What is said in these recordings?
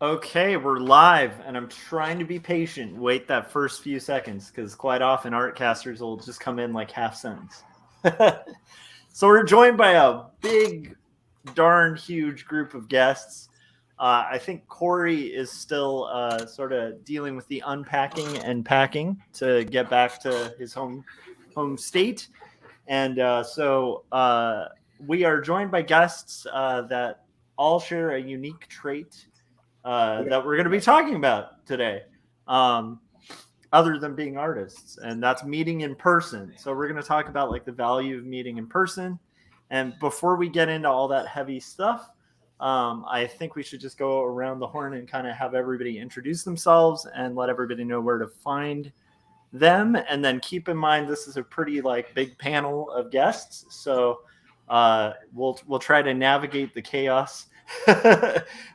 Okay, we're live, and I'm trying to be patient. Wait that first few seconds, because quite often Artcasters will just come in like half sentence. So we're joined by a big, darn huge group of guests. I think Corey is still sort of dealing with the unpacking and packing to get back to his home state, and we are joined by guests that all share a unique trait that we're going to be talking about today, um, other than being artists, and that's meeting in person. So we're going to talk about like the value of meeting in person. And before we get into all that heavy stuff, I think we should just go around the horn and kind of have everybody introduce themselves and let everybody know where to find them. And then keep in mind this is a pretty like big panel of guests, so we'll try to navigate the chaos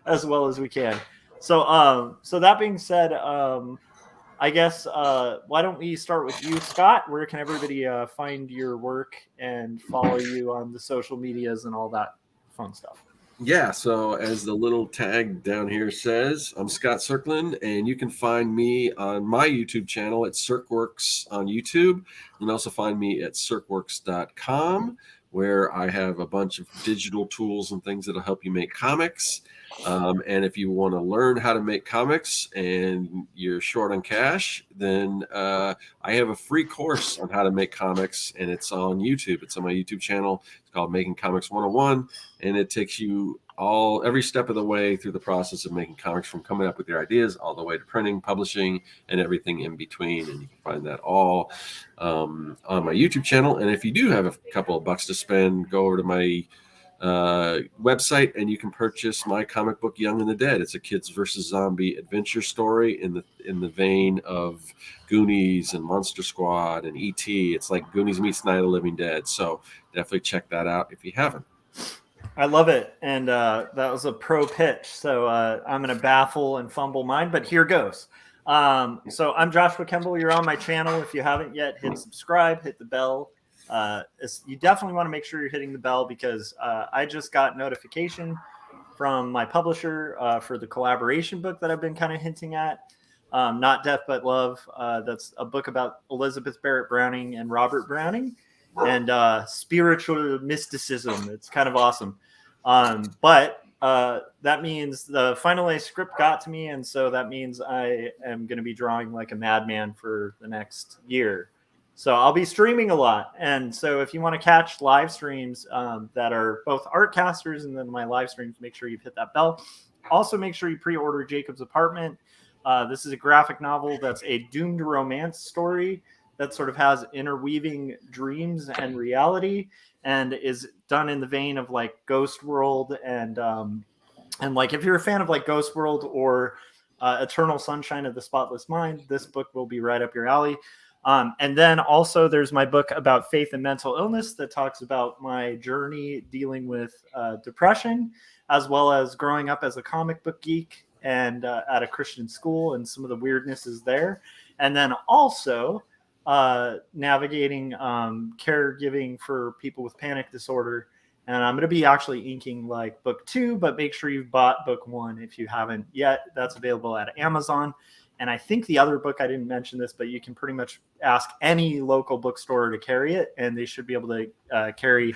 as well as we can. So that being said, I guess why don't we start with you, Scott? Where can everybody find your work and follow you on the social medias and all that fun stuff? Yeah, so as the little tag down here says, I'm Scott Circlin, and you can find me on my YouTube channel at Circworks on YouTube. You can also find me at circworks.com, where I have a bunch of digital tools and things that'll help you make comics. And if you want to learn how to make comics and you're short on cash, then I have a free course on how to make comics, and it's on YouTube. It's on my YouTube channel. It's called Making Comics 101, and it takes you every step of the way through the process of making comics, from coming up with your ideas all the way to printing, publishing, and everything in between. And you can find that all on my YouTube channel. And if you do have a couple of bucks to spend, go over to my website and you can purchase my comic book Young and the Dead. It's a kids versus zombie adventure story in the vein of Goonies and Monster Squad and E.T. It's like Goonies meets Night of the Living Dead. So definitely check that out if you haven't. I love it, and that was a pro pitch. So I'm going to baffle and fumble mine, but here goes. So I'm Joshua Kemble. You're on my channel. If you haven't yet, hit subscribe, hit the bell. You definitely want to make sure you're hitting the bell, because I just got notification from my publisher for the collaboration book that I've been kind of hinting at. Not Death But Love. That's a book about Elizabeth Barrett Browning and Robert Browning and spiritual mysticism. It's kind of awesome. But that means the finalized script got to me, and so that means I am going to be drawing like a madman for the next year. So I'll be streaming a lot. And so if you want to catch live streams that are both Artcasters and then my live streams, make sure you've hit that bell. Also, make sure you pre-order Jacob's Apartment. This is a graphic novel that's a doomed romance story that sort of has interweaving dreams and reality, and is done in the vein of like Ghost World and like if you're a fan of like Ghost World or Eternal Sunshine of the Spotless Mind, this book will be right up your alley. And then also there's my book about faith and mental illness that talks about my journey dealing with depression, as well as growing up as a comic book geek and at a Christian school and some of the weirdnesses there. And then also navigating caregiving for people with panic disorder. And I'm going to be actually inking like book 2, but make sure you've bought book 1 if you haven't yet. That's available at Amazon. And I think the other book, I didn't mention this, but you can pretty much ask any local bookstore to carry it, and they should be able to carry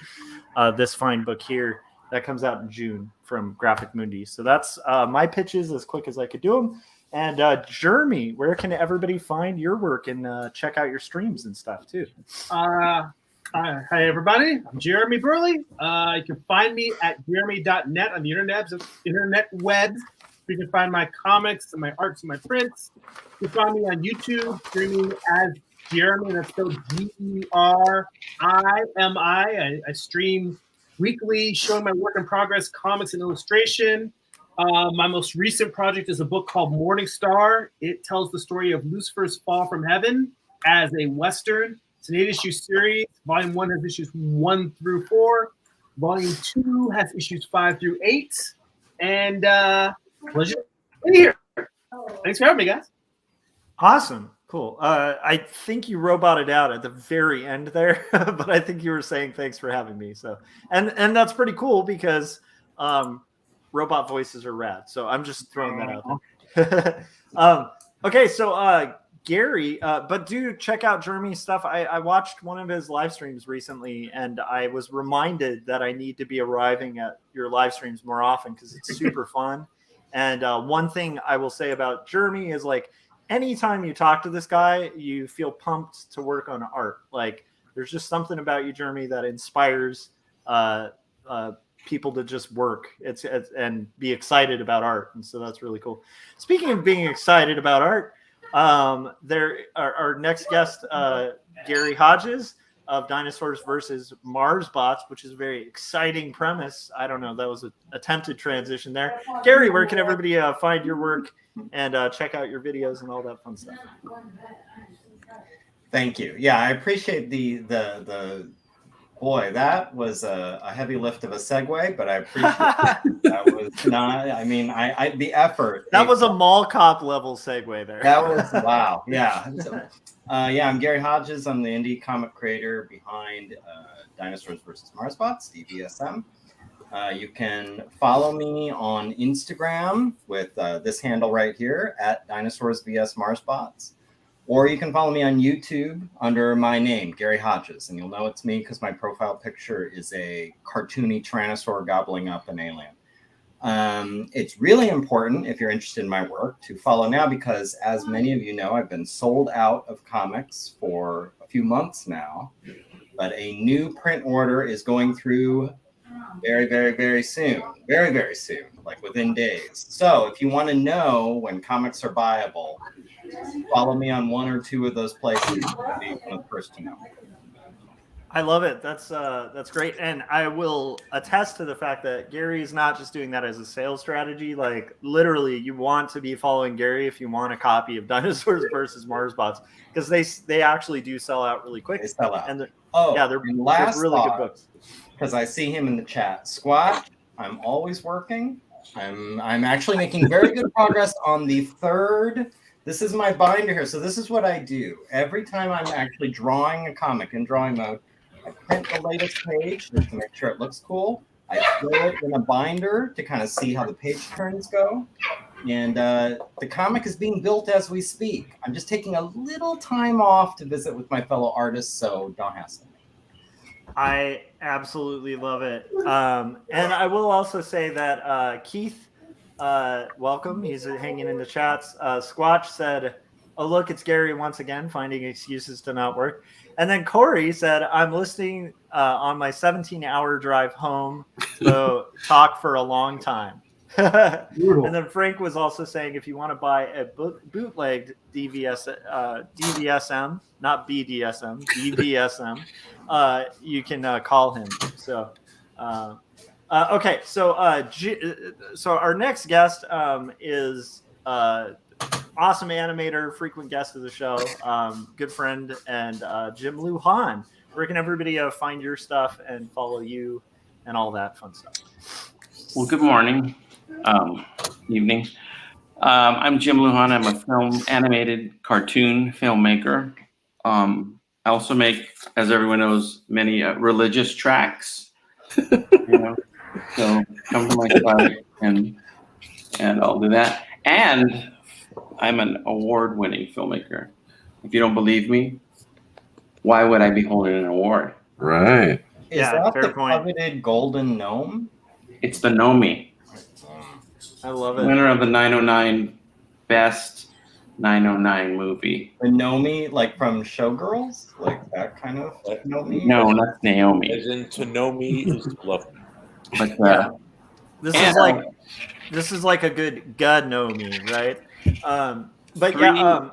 this fine book here that comes out in June from Graphic Mundi. So that's my pitches as quick as I could do them. And Gerimi, where can everybody find your work and check out your streams and stuff too? Hi, everybody. I'm Gerimi Burleigh. You can find me at jerimi.net on the internet web. You can find my comics and my arts and my prints. You can find me on YouTube, streaming as Gerimi, and that's spelled Gerimi. I stream weekly, showing my work in progress, comics and illustration. My most recent project is a book called Morning Star. It tells the story of Lucifer's fall from heaven as a Western. It's an 8-issue series. Volume 1 has issues 1 through 4. Volume 2 has issues 5 through 8. And pleasure being here. Thanks for having me, guys. Awesome. Cool. I think you roboted out at the very end there, but I think you were saying thanks for having me. So, and that's pretty cool because robot voices are rad. So I'm just throwing that out there. Okay, so Gary, but do check out Gerimi's stuff. I watched one of his live streams recently, and I was reminded that I need to be arriving at your live streams more often because it's super fun. And one thing I will say about Gerimi is like, anytime you talk to this guy, you feel pumped to work on art. Like there's just something about you, Gerimi, that inspires people to just work and be excited about art. And so that's really cool. Speaking of being excited about art, our next guest, Gary Hodges of Dinosaurs versus Mars Bots, which is a very exciting premise. I don't know, that was an attempted transition there. Gary, where can everybody find your work and check out your videos and all that fun stuff? Thank you. Yeah, I appreciate the boy, that was a heavy lift of a segue, but I appreciate that was not, I mean, the effort. That was a mall cop level segue there. That was, wow. Yeah. So, I'm Gary Hodges. I'm the indie comic creator behind Dinosaurs versus Mars Bots, DVSM. You can follow me on Instagram with this handle right here at Dinosaurs vs Mars Bots. Or you can follow me on YouTube under my name, Gary Hodges, and you'll know it's me because my profile picture is a cartoony Tyrannosaur gobbling up an alien. It's really important, if you're interested in my work, to follow now because, as many of you know, I've been sold out of comics for a few months now, but a new print order is going through very, very, very soon. Very, very soon, like within days. So if you want to know when comics are buyable, follow me on one or two of those places. I'll be one of the first to know. I love it. That's great. And I will attest to the fact that Gary is not just doing that as a sales strategy. Like literally you want to be following Gary if you want a copy of Dinosaurs versus Mars Bots, because they actually do sell out really quick. They sell out. And they're they're really good books. Because I see him in the chat. Squatch, I'm always working. I'm actually making very good progress on the third. This is my binder here. So this is what I do. Every time I'm actually drawing a comic in drawing mode, I print the latest page just to make sure it looks cool. I throw it in a binder to kind of see how the page turns go. And the comic is being built as we speak. I'm just taking a little time off to visit with my fellow artists, so don't hassle me. I absolutely love it. And I will also say that Keith, welcome. He's hanging in the chats. Squatch said, "Oh, look, it's Gary once again, finding excuses to not work." And then Corey said, "I'm listening on my 17-hour drive home, so talk for a long time." And then Frank was also saying, if you want to buy a bootlegged DVSM, not BDSM, DVSM, you can call him. So, okay. So, so our next guest is awesome animator, frequent guest of the show, good friend, and Jim Lujan. Where can everybody find your stuff and follow you and all that fun stuff? Well, good morning, evening. I'm Jim Lujan. I'm a animated cartoon filmmaker. I also make, as everyone knows, many religious tracks. So come to my site and I'll do that. And I'm an award-winning filmmaker. If you don't believe me, why would I be holding an award? Right. Is Yeah, that fair the point. coveted golden gnome? It's the Nomi, I love it. winner of the 909 Best 909 movie. The Nomi, like from Showgirls? Like that kind of Nomi? No, not Naomi. As in to know me is to love me. But Yeah. This and, is like a good God know me, right? But Three- yeah,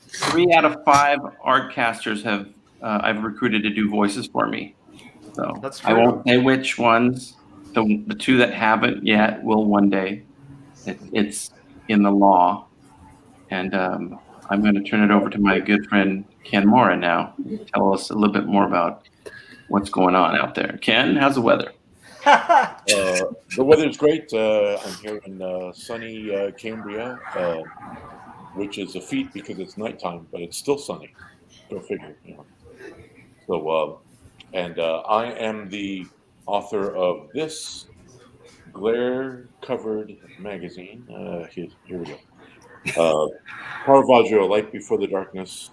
3 out of 5 Artcasters have I've recruited to do voices for me. So That's I true. won't say which ones. The 2 that haven't yet will one day. It's in the law, and I'm going to turn it over to my good friend Ken Mora now. Tell us a little bit more about what's going on out there. Ken, how's the weather? The weather's great. I'm here in sunny Cambria, which is a feat because it's nighttime, but it's still sunny. Go figure. So, and I am the author of this glare-covered magazine. Here we go. Caravaggio, Light Before the Darkness,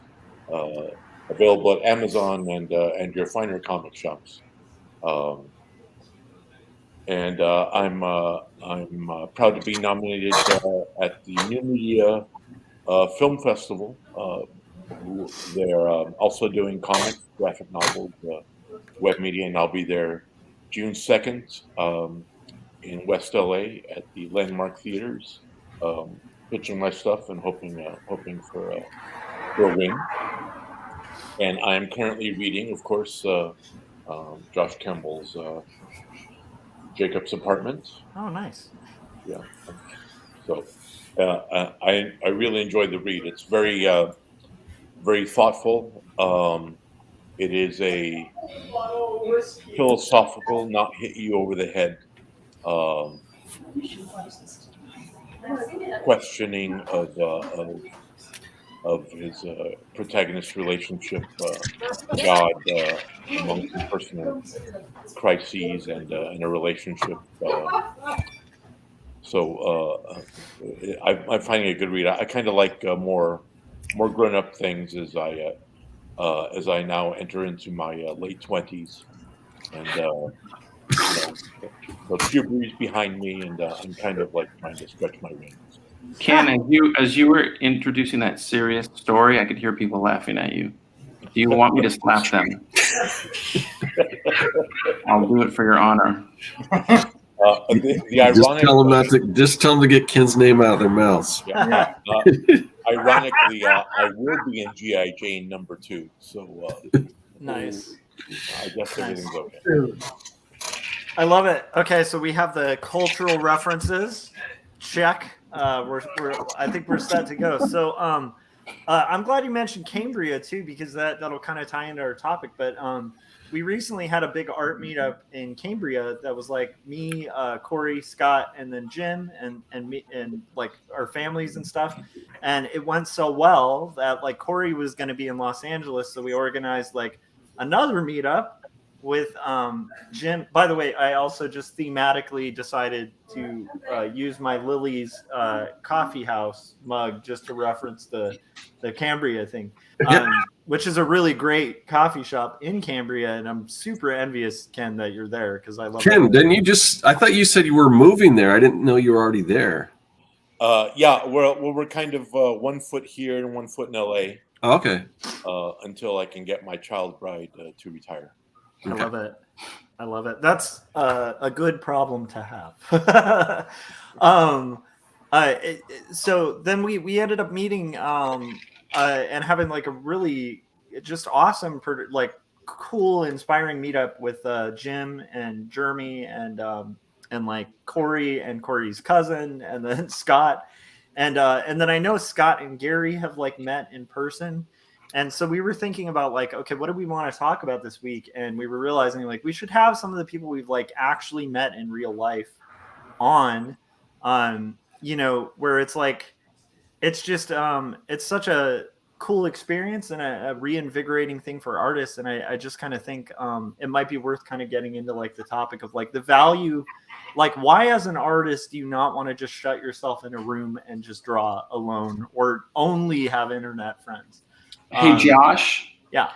available at Amazon and your finer comic shops. And I'm proud to be nominated at the New Media Film Festival. They're also doing comics, graphic novels, web media, and I'll be there June 2nd in West LA at the Landmark Theaters, pitching my stuff and hoping for a win. And I'm currently reading, of course, Josh Campbell's Jacob's Apartment. Oh, nice. Yeah. So I really enjoyed the read. It's very very thoughtful. It is a philosophical, not hit you over the head questioning of his protagonist relationship, God, amongst personal crises and a relationship. I'm finding a good read. I kind of like more grown-up things as I now enter into my late 20s, and the puberty's behind me, and I'm kind of like trying to stretch my wings. Ken, as you were introducing that serious story, I could hear people laughing at you. Do you want me to slap them? I'll do it for your honor. The ironic, just tell them to get Ken's name out of their mouths. Yeah. Ironically, I will be in G.I. Jane #2, so Nice. I guess everything's okay. I love it. Okay, so we have the cultural references. Check. I think we're set to go. So I'm glad you mentioned Cambria too, because that'll kind of tie into our topic. But we recently had a big art meetup in Cambria that was like me, Corey, Scott, and then Jim and me and like our families and stuff. And it went so well that like Corey was going to be in Los Angeles, so we organized like another meetup with Jim. By the way, I also just thematically decided to use my Lily's coffee house mug just to reference the Cambria thing, which is a really great coffee shop in Cambria, and I'm super envious, Ken, that you're there because I love Ken, that. didn't you I thought you said you were moving there. I didn't know you were already there. Yeah, we're kind of 1 foot here and 1 foot in LA. Oh, okay. Until I can get my child bride to retire. I love it. I love it. That's a good problem to have. So then we ended up meeting and having like a really just awesome, like cool, inspiring meetup with Jim and Gerimi and like Corey and Corey's cousin, and then Scott, and then I know Scott and Gary have like met in person. And so we were thinking about like, okay, what do we want to talk about this week? And we were realizing like we should have some of the people we've like actually met in real life on, where it's like, it's just, it's such a cool experience and a reinvigorating thing for artists. And I just kind of think it might be worth kind of getting into like the topic of like the value, like why as an artist do you not want to just shut yourself in a room and just draw alone or only have internet friends? Hey, Josh. Yeah.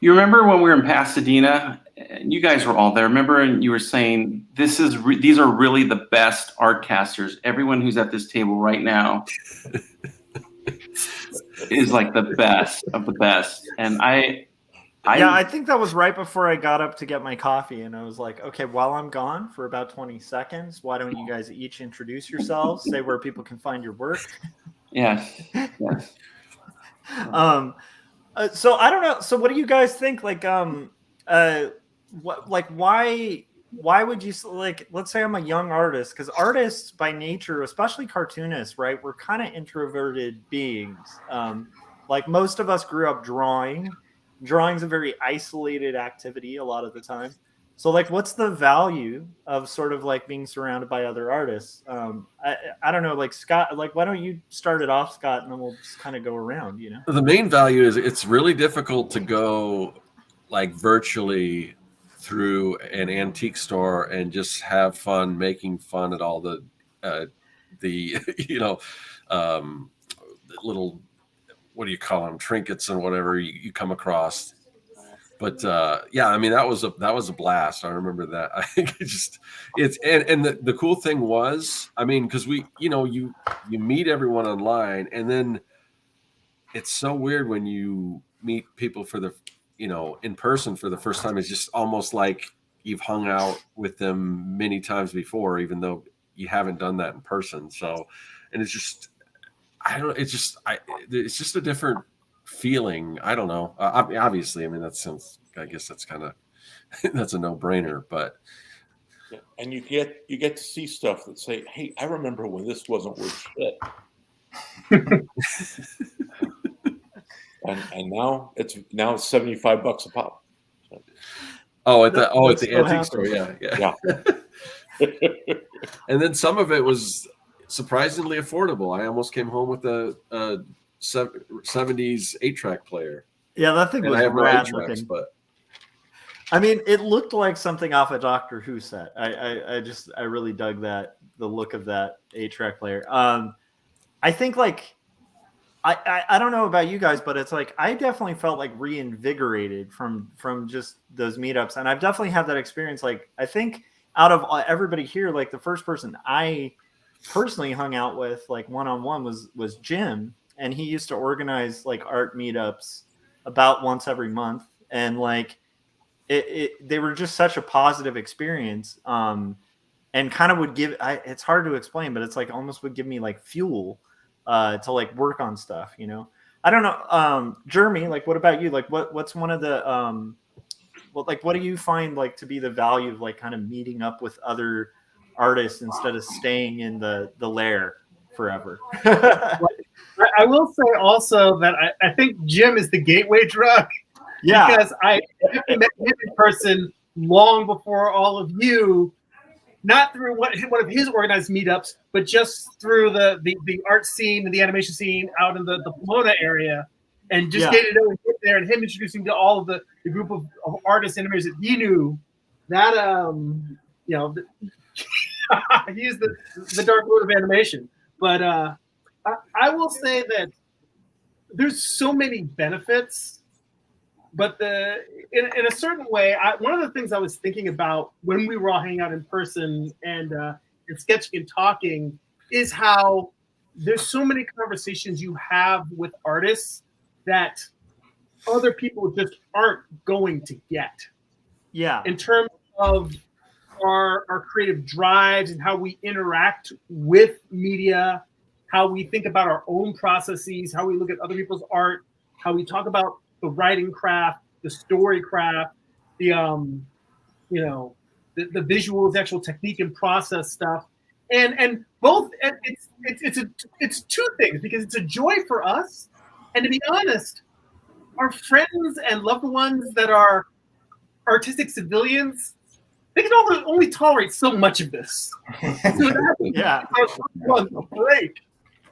You remember when we were in Pasadena and you guys were all there? Remember, and you were saying these are really the best Artcasters. Everyone who's at this table right now is like the best of the best. And I think that was right before I got up to get my coffee, and I was like, okay, while I'm gone for about 20 seconds, why don't you guys each introduce yourselves, say where people can find your work? Yes. So I don't know. So what do you guys think? Like, why would you like? Let's say I'm a young artist, because artists by nature, especially cartoonists, right? We're kind of introverted beings. Like most of us grew up drawing. Drawing's a very isolated activity a lot of the time. So like, what's the value of sort of like being surrounded by other artists? I don't know, like Scott, like why don't you start it off, Scott, and then we'll just kind of go around, The main value is it's really difficult to go like virtually through an antique store and just have fun making fun at all the little, what do you call them, trinkets and whatever you come across. But yeah, I mean, that was a blast. I remember that. I think and the cool thing was, I mean, because you meet everyone online, and then it's so weird when you meet people in person for the first time. It's just almost like you've hung out with them many times before, even though you haven't done that in person. So, and it's just, it's just a different feeling. I don't know. Obviously, I mean, I guess that's kind of, that's a no-brainer, but. Yeah. And you get to see stuff that say, hey, I remember when this wasn't worth shit. and now it's $75 a pop. So. At the antique store, yeah. And then some of it was surprisingly affordable. I almost came home with a 70s 8-track player. Yeah, that thing was rad looking. But I mean, it looked like something off a Doctor Who set. I really dug the look of that 8-track player. I think like I don't know about you guys, but it's like I definitely felt like reinvigorated from just those meetups, and I've definitely had that experience. Like I think out of everybody here, like the first person I personally hung out with like one-on-one was Jim, and he used to organize like art meetups about once every month, and like they were just such a positive experience, and kind of would give it's hard to explain, but it's like almost would give me like fuel to like work on stuff, you know. I don't know, Gerimi, like what about you? Like what's one of the what do you find like to be the value of like kind of meeting up with other artists instead of staying in the lair forever? I will say also that I think Jim is the gateway drug. Yeah, because I met him in person long before all of you, not through one of his organized meetups, but just through the art scene and the animation scene out in the Pomona area, and just getting to know him there, and him introducing to all of the group of artists and animators that he knew. That he's the dark lord of animation. But I will say that there's so many benefits. But in a certain way, one of the things I was thinking about when we were all hanging out in person and sketching and talking is how there's so many conversations you have with artists that other people just aren't going to get. Yeah. In terms of our creative drives and how we interact with media, how we think about our own processes, how we look at other people's art, how we talk about the writing craft, the story craft, the visuals, actual technique and process stuff, and both. It's two things, because it's a joy for us, and to be honest, our friends and loved ones that are artistic civilians, they can only tolerate so much of this. Yeah, break,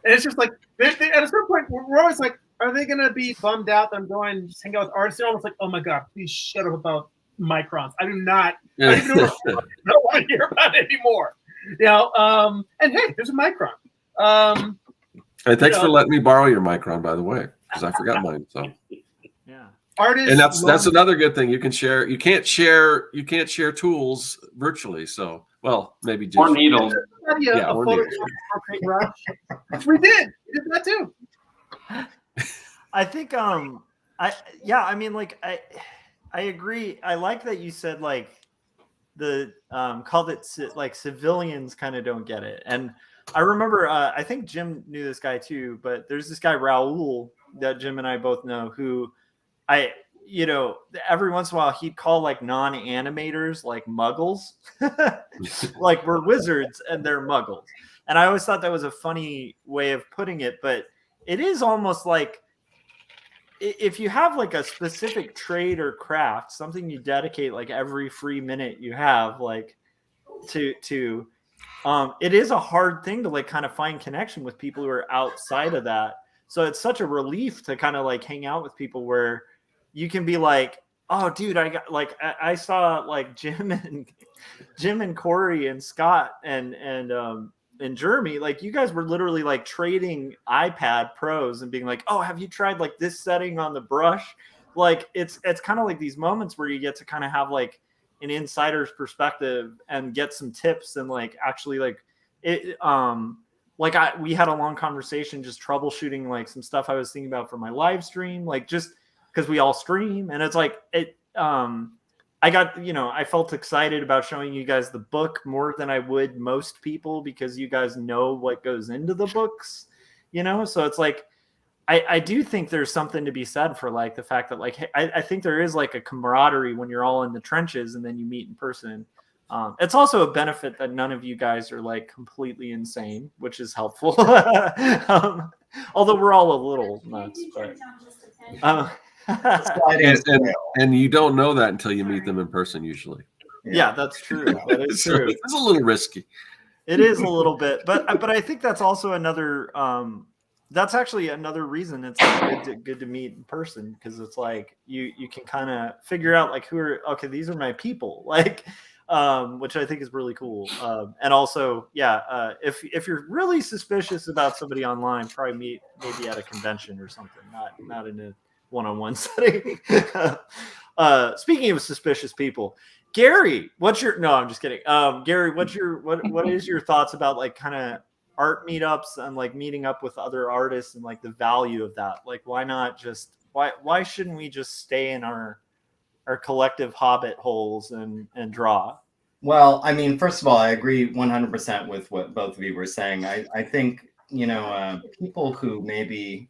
and it's just like at a certain point we're always like, are they going to be bummed out that I'm going and just hang out with artists? They're almost like, oh my God, please shut up about microns. I don't even know I don't want to hear about it anymore. You know, and hey, there's a micron. Hey, thanks for letting me borrow your micron, by the way, because I forgot mine. So yeah, artists, and that's another good thing. You can share. You can't share tools virtually. So maybe just or needles. Or needles. We did that too. I think I mean like I agree. I like that you said like the called it like civilians kind of don't get it. And I remember I think Jim knew this guy too, but there's this guy Raul that Jim and I both know who every once in a while he'd call like non-animators like muggles. Like we're wizards and they're muggles. And I always thought that was a funny way of putting it, but it is almost like if you have like a specific trade or craft, something you dedicate like every free minute you have like to it is a hard thing to like kind of find connection with people who are outside of that. So it's such a relief to kind of like hang out with people where you can be like, Oh, dude, I saw like Jim and Corey and Scott and Gerimi, like you guys were literally like trading iPad Pros and being like, oh, have you tried like this setting on the brush? Like it's kind of like these moments where you get to kind of have like an insider's perspective and get some tips and like actually like it we had a long conversation just troubleshooting like some stuff I was thinking about for my live stream, like just because we all stream, and it's like I got, I felt excited about showing you guys the book more than I would most people because you guys know what goes into the books, so it's like I do think there's something to be said for like the fact that like I think there is like a camaraderie when you're all in the trenches and then you meet in person. It's also a benefit that none of you guys are like completely insane, which is helpful. Although we're all a little nuts, but and you don't know that until you meet them in person usually. Yeah, that's true. That is true. It's a little risky. It is a little bit, but I think that's also another that's actually another reason it's like good to meet in person, because it's like you can kind of figure out like these are my people, like which I think is really cool. And also, if you're really suspicious about somebody online, probably meet maybe at a convention or something, not in a one-on-one setting. Speaking of suspicious people, Gary, I'm just kidding. Gary, what is your thoughts about like kind of art meetups and like meeting up with other artists and like the value of that? Like, why shouldn't we just stay in our collective hobbit holes and draw? Well, I mean, first of all, I agree 100% with what both of you were saying. I think, people who maybe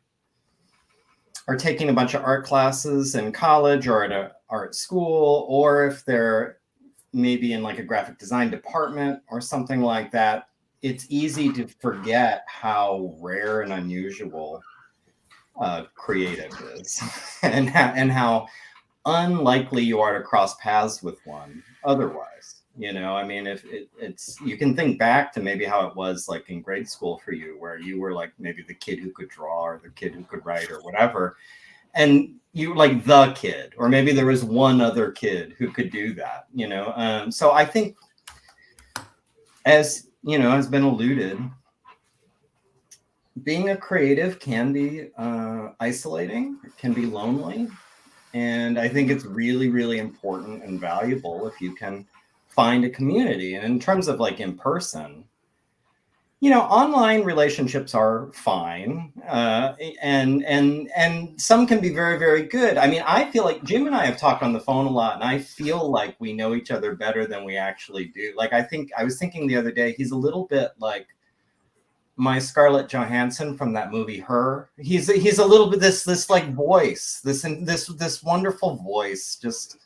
are taking a bunch of art classes in college or at an art school, or if they're maybe in like a graphic design department or something like that, it's easy to forget how rare and unusual creative is and how unlikely you are to cross paths with one otherwise. I mean, if it's you can think back to maybe how it was like in grade school for you, where you were like maybe the kid who could draw or the kid who could write or whatever, and you were like the kid, or maybe there was one other kid who could do that. So I think, as has been alluded, being a creative can be isolating, it can be lonely, and I think it's really, really important and valuable if you can find a community. And in terms of like in person, online relationships are fine, and some can be very, very good. I mean, I feel like Jim and I have talked on the phone a lot, and I feel like we know each other better than we actually do. Like, I was thinking the other day, he's a little bit like my Scarlett Johansson from that movie Her. He's a little bit this like voice, this wonderful voice, just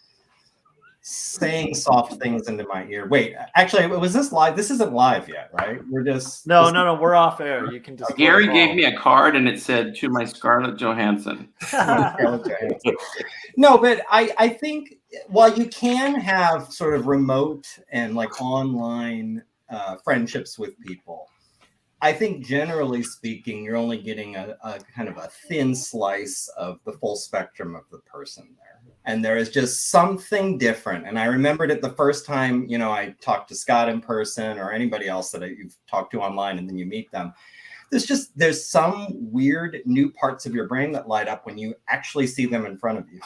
saying soft things into my ear. Wait, actually, was this live? This isn't live yet, right? We're just no, we're off air. You can just Gary gave me a card and it said, "To my Scarlett Johansson." No, but I think while you can have sort of remote and like online friendships with people, I think generally speaking, you're only getting a kind of a thin slice of the full spectrum of the person there. And there is just something different. And I remembered it the first time, I talked to Scott in person or anybody else that you've talked to online, and then you meet them. There's some weird new parts of your brain that light up when you actually see them in front of you.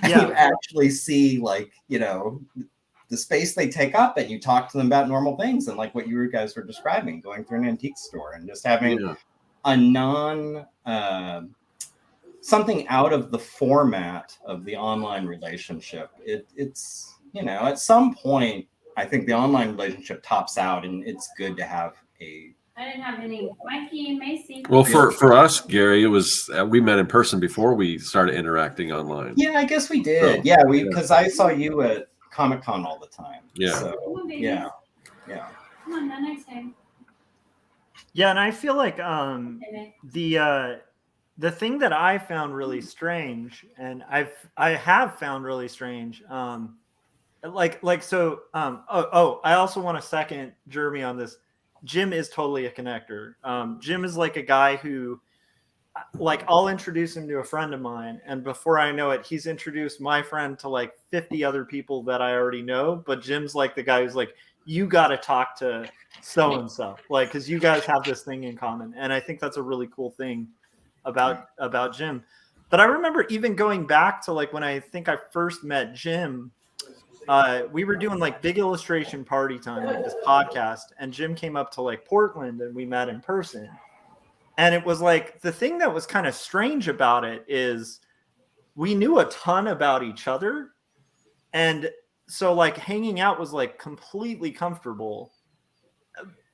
And you actually see like, the space they take up, and you talk to them about normal things, and like what you guys were describing, going through an antique store and just having a something out of the format of the online relationship. It's at some point, I think the online relationship tops out, and it's good to have I didn't have any. Mikey and Macy. Well, for us, Gary, it was we met in person before we started interacting online. Yeah, I guess we did. Because I saw you at Comic-Con all the time. Yeah. So, Come on, babies. yeah. Come on, now next time. Yeah, and I feel like Okay, the thing that I found really strange, and I have found really strange, I also want to second Gerimi on this. Jim is totally a connector. Jim is like a guy who like I'll introduce him to a friend of mine, and before I know it, he's introduced my friend to like 50 other people that I already know. But Jim's like the guy who's like, you got to talk to so and so, like, because you guys have this thing in common, and I think that's a really cool thing about Jim. But I remember even going back to like when I think I first met Jim. We were doing like big illustration party time, like this podcast, and Jim came up to like Portland, and we met in person. And it was like the thing that was kind of strange about it is we knew a ton about each other. And so like hanging out was like completely comfortable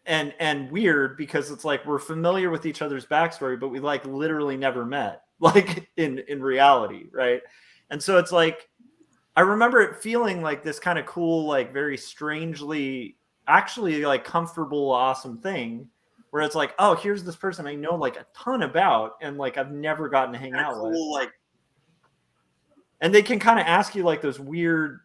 and weird because it's like we're familiar with each other's backstory, but we like literally never met like in reality. Right. And so it's like, I remember it feeling like this kind of cool, like very strangely, actually like comfortable, awesome thing where it's like, oh, here's this person I know like a ton about, and like I've never gotten to hang out with. Like, and they can kind of ask you like those weird,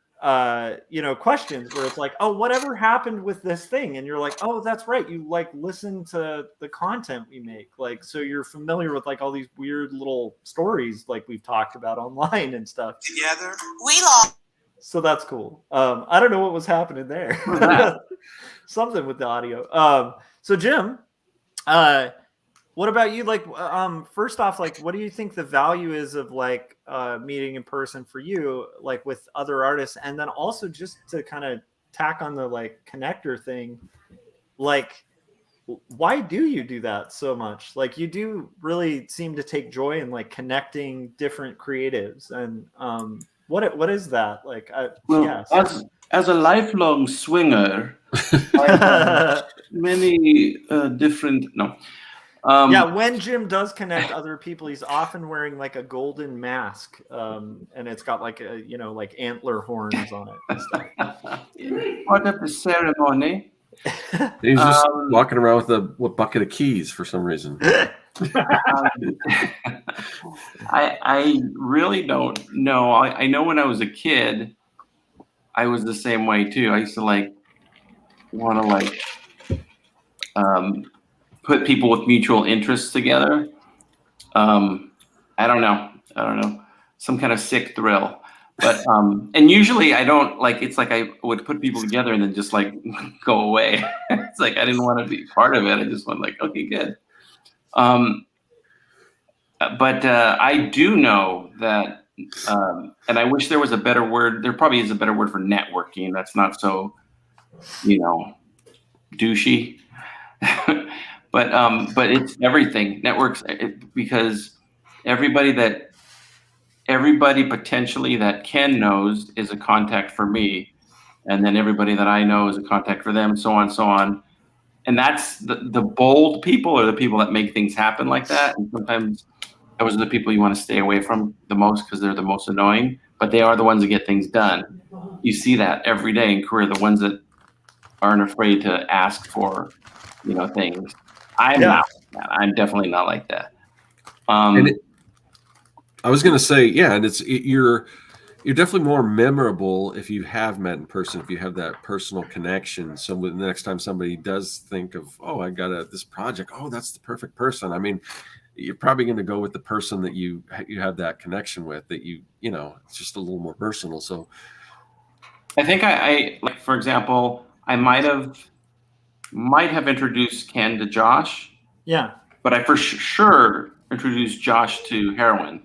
questions where it's like, oh, whatever happened with this thing, and you're like, oh, that's right, you like listen to the content we make, like, so you're familiar with like all these weird little stories like we've talked about online and stuff. Together, we lost. So that's cool. I don't know what was happening there. Something with the audio. So Jim. What about you? Like, first off, like, what do you think the value is of like meeting in person for you, like with other artists, and then also just to kind of tack on the like connector thing, like, why do you do that so much? Like, you do really seem to take joy in like connecting different creatives, and what is that like? Yes. As a lifelong swinger, I have many different when Jim does connect other people, he's often wearing like a golden mask, and it's got like a like antler horns on it and stuff. Part of the ceremony. He's just walking around with a bucket of keys for some reason. I really don't know. I know when I was a kid, I was the same way too. I used to like want to like put people with mutual interests together. I don't know, some kind of sick thrill. But and usually I don't like. It's like I would put people together and then just like go away. It's like I didn't want to be part of it. I just went like, okay, good. But I do know that. And I wish there was a better word. There probably is a better word for networking. That's not so, douchey. but it's everything. Networks, because everybody potentially that Ken knows is a contact for me, and then everybody that I know is a contact for them, so on. And that's the bold people are the people that make things happen like that. And sometimes those are the people you want to stay away from the most because they're the most annoying, but they are the ones that get things done. You see that every day in career, the ones that aren't afraid to ask for, things. I'm not like that. I'm definitely not like that. I was going to say, and you're definitely more memorable if you have met in person, if you have that personal connection. So the next time somebody does think of, oh, I got this project, oh, that's the perfect person. I mean, you're probably going to go with the person that you have that connection with, that it's just a little more personal. So I think I like, for example, I might have introduced Ken to Josh. Yeah. But I for sure introduced Josh to heroin.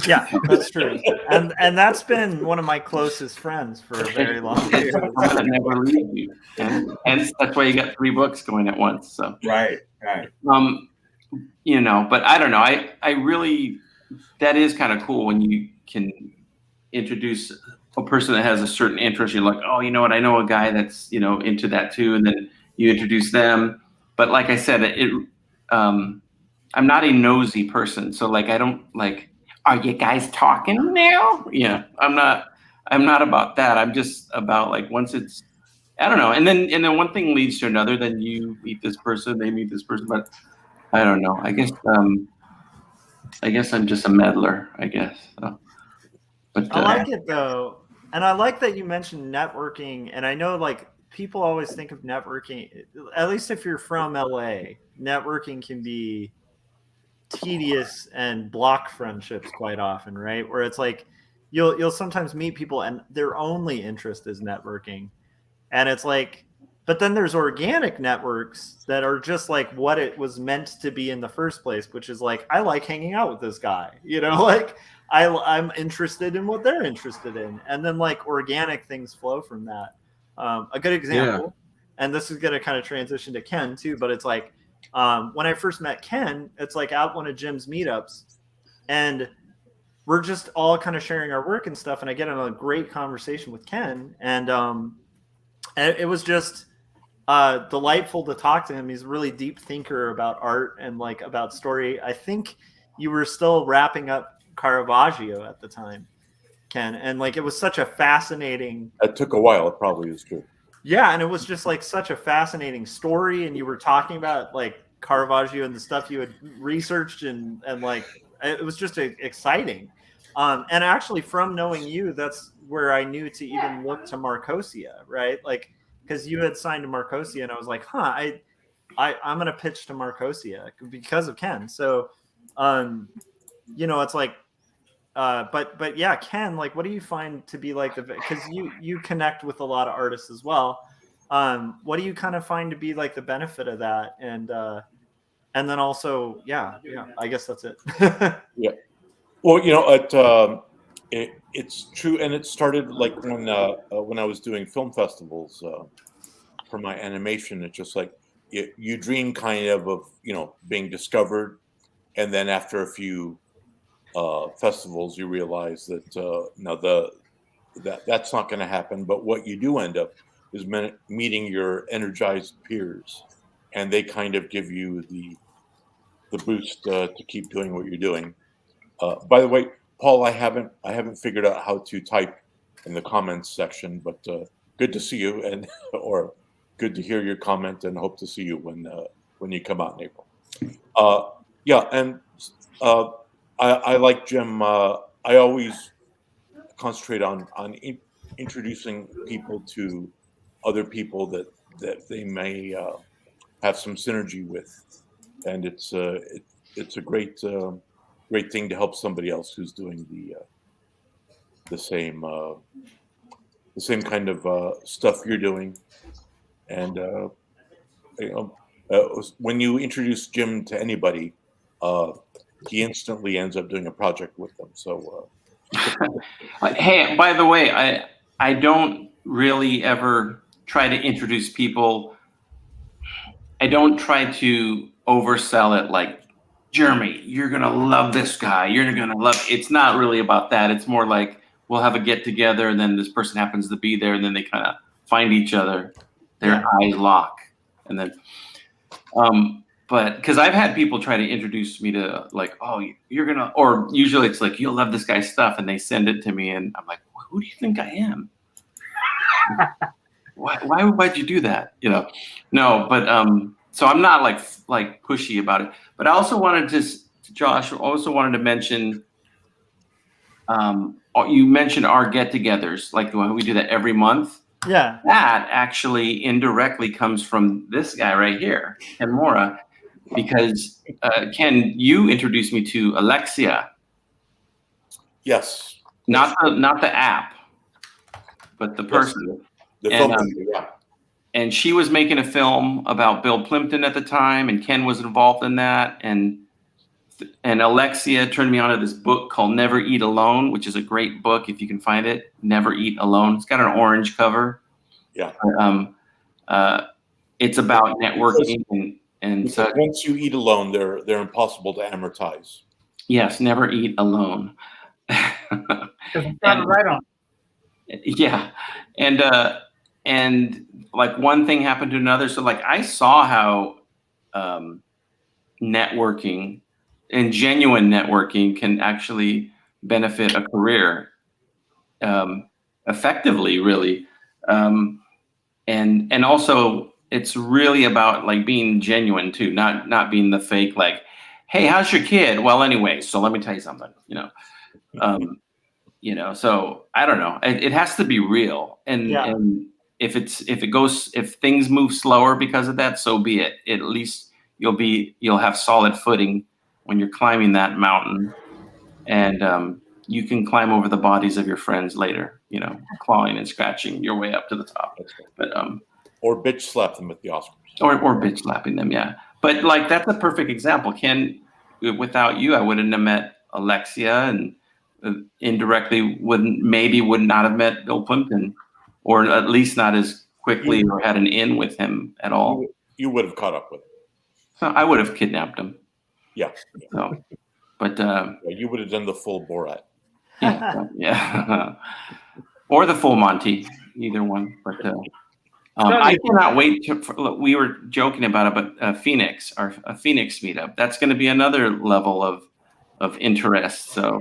Yeah, that's true. And that's been one of my closest friends for a very long time. That never leaves you. And that's why you got 3 books going at once. So Right. But I don't know. I really, that is kind of cool when you can introduce a person that has a certain interest. You're like, oh, you know what? I know a guy that's, into that too. And then you introduce them. But like I said, I'm not a nosy person. So like, I don't like, are you guys talking now? Yeah, I'm not about that. I'm just about like once it's, I don't know. And then one thing leads to another. Then you meet this person, they meet this person, but I don't know. I guess I'm just a meddler, I guess. So, but I like it though. And I like that you mentioned networking. And I know like people always think of networking, at least if you're from LA, networking can be tedious and block friendships quite often, right? Where it's like you'll sometimes meet people and their only interest is networking. And it's like, but then there's organic networks that are just like what it was meant to be in the first place, which is like, I like hanging out with this guy, like I'm interested in what they're interested in. And then like organic things flow from that. A good example, and this is going to kind of transition to Ken too, but it's like, when I first met Ken, it's like at one of Jim's meetups, and we're just all kind of sharing our work and stuff. And I get in a great conversation with Ken, and it was just delightful to talk to him. He's a really deep thinker about art and like about story. I think you were still wrapping up Caravaggio at the time, Ken, and like it was such a fascinating. It took a while. It probably is true. Yeah, and it was just like such a fascinating story, and you were talking about like Caravaggio and the stuff you had researched, and like it was just exciting. And actually, from knowing you, that's where I knew to even look to Marcosia, right? Like, because you had signed to Marcosia, and I was like, I'm gonna pitch to Marcosia because of Ken. So, it's like, but yeah, Ken, like, what do you find to be like because you connect with a lot of artists as well. What do you kind of find to be like the benefit of that? And then also, yeah, I guess that's it. Yeah. Well, it's true, and it started like when I was doing film festivals for my animation. It's just like you dream kind of being discovered, and then after a few festivals, you realize that that's not going to happen. But what you do end up is meeting your energized peers, and they kind of give you the boost to keep doing what you're doing. By the way, Paul, I haven't figured out how to type in the comments section, but good to see you, and or good to hear your comment, and hope to see you when you come out in April. I like Jim. I always concentrate on introducing people to other people that they may have some synergy with, and it's a great thing to help somebody else who's doing the same kind of stuff you're doing. And when you introduce Jim to anybody, he instantly ends up doing a project with them. So, hey, by the way, I don't really ever try to introduce people. I don't try to oversell it like, Gerimi, you're going to love this guy. You're going to love. It's not really about that. It's more like we'll have a get together, and then this person happens to be there, and then they kind of find each other. Their eyes lock. And then, but because I've had people try to introduce me to like, oh, you're going to, or usually it's like, you'll love this guy's stuff. And they send it to me, and I'm like, who do you think I am? Why'd you do that? No, but, so I'm not like pushy about it, but I also wanted Josh also wanted to mention, you mentioned our get-togethers, like when we do that every month. Yeah. That actually indirectly comes from this guy right here, Ken Mora, because Ken, you introduced me to Alexia. Yes. Not the app, but the person. And she was making a film about Bill Plimpton at the time, and Ken was involved in that. And Alexia turned me on to this book called Never Eat Alone, which is a great book if you can find it. Never Eat Alone. It's got an orange cover. Yeah. It's about networking and so once you eat alone, they're impossible to amortize. Yes, never eat alone. Right on. Yeah, and like one thing happened to another. So like I saw how networking and genuine networking can actually benefit a career effectively, really. And also it's really about like being genuine too, not being the fake, like, hey, how's your kid? Well, anyway, so let me tell you something, so I don't know. It has to be real. And if things move slower because of that, so be it. At least you'll have solid footing when you're climbing that mountain, and you can climb over the bodies of your friends later, clawing and scratching your way up to the top. But or bitch slap them at the Oscars. Or bitch slapping them, yeah. But like that's a perfect example. Ken, without you, I wouldn't have met Alexia, and indirectly would not have met Bill Plimpton, or at least not as quickly or had an in with him at all. You would have caught up with him. So I would have kidnapped him. Yeah. So, but you would have done the full Borat. Yeah. Or the full Monty, either one. But I cannot wait we were joking about it, but Phoenix, a Phoenix meetup, that's going to be another level of interest. So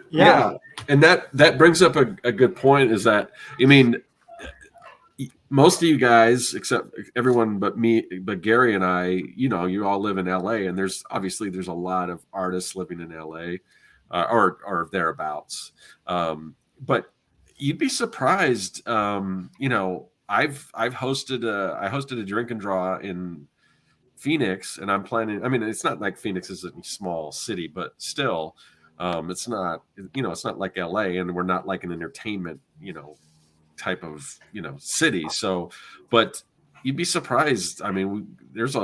yeah. And that brings up a good point, is that, I mean, most of you guys, except everyone but me, but Gary and I, you all live in LA, and there's a lot of artists living in LA or thereabouts. But you'd be surprised, I've hosted a drink and draw in Phoenix, and I'm planning. I mean, it's not like Phoenix is a small city, but still, it's not. It's not like LA, and we're not like an entertainment, type of city. So, but you'd be surprised. I mean, there's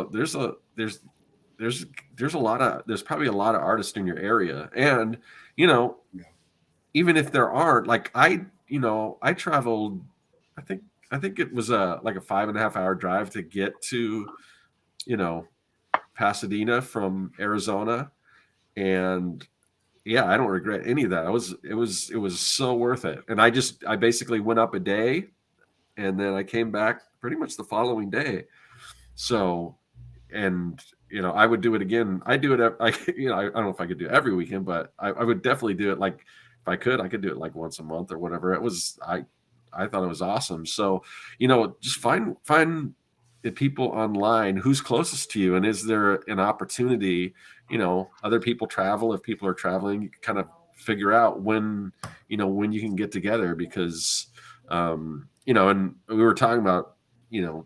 probably a lot of artists in your area, and even if there aren't, like I traveled. I think it was like a 5.5 hour drive to get to, Pasadena from Arizona. And yeah, I don't regret any of that. It was so worth it. And I basically went up a day, and then I came back pretty much the following day. So, and, I would do it again. I do it. I don't know if I could do it every weekend, but I would definitely do it. Like if I could do it like once a month or whatever. I thought it was awesome. So, just find the people online who's closest to you, and is there an opportunity? Other people travel. If people are traveling, you can kind of figure out when you can get together, because, and we were talking about,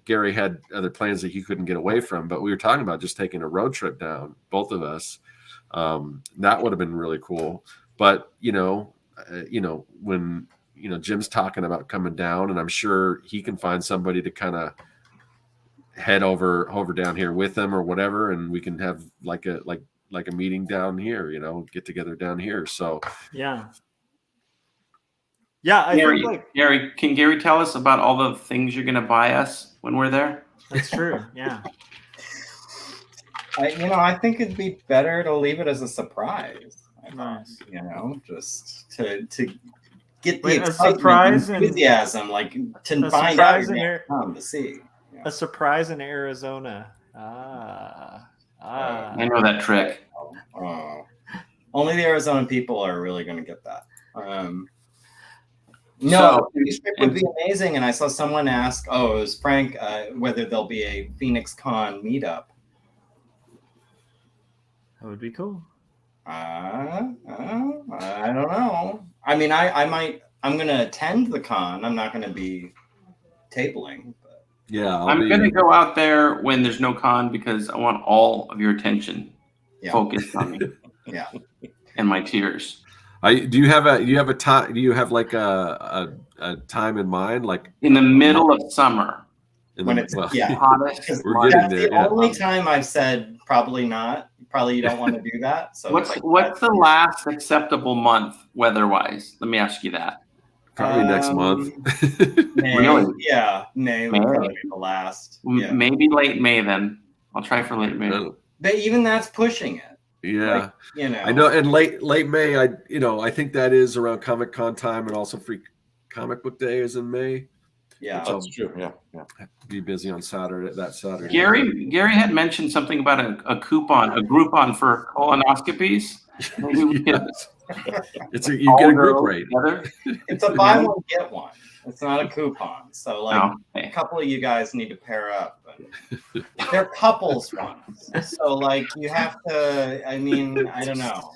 Gary had other plans that he couldn't get away from, but we were talking about just taking a road trip down, both of us. That would have been really cool. But, when, Jim's talking about coming down, and I'm sure he can find somebody to kind of head over down here with him or whatever, and we can have like a meeting down here, get together down here. So yeah. Gary, can Gary tell us about all the things you're going to buy us when we're there? That's true. Yeah. I think it'd be better to leave it as a surprise. Nice. Just to get the excitement, surprise and enthusiasm, like to find out to see. Yeah. A surprise in Arizona. I know that trick. Only the Arizona people are really going to get that. This trip would be amazing. And I saw someone ask, it was Frank, whether there'll be a Phoenix Con meetup. That would be cool. I don't know. I mean, I'm going to attend the con. I'm not going to be tabling. But. Yeah. I'm going to go out there when there's no con, because I want all of your attention focused on me. Yeah. And my tears. Do you have a time? Do you have like a time in mind? Like in the middle of summer. When it's hottest. We're getting there. the only time I've said probably not. Probably you don't want to do that. So what's the last acceptable month weather-wise? Let me ask you that. Probably next month. May. Really? Yeah, May would probably be the last. Yeah. Maybe late May then. I'll try for late May. But even that's pushing it. Yeah, I know. And late May, I think that is around Comic-Con time, and also Free Comic Book Day is in May. Yeah, that's true. Yeah. Be busy on Saturday. Gary had mentioned something about a Groupon for colonoscopies. Maybe we could. You get a group rate. It's a buy one get one. It's not a coupon. So a couple of you guys need to pair up. They're couples ones. So you have to. I mean, I don't know.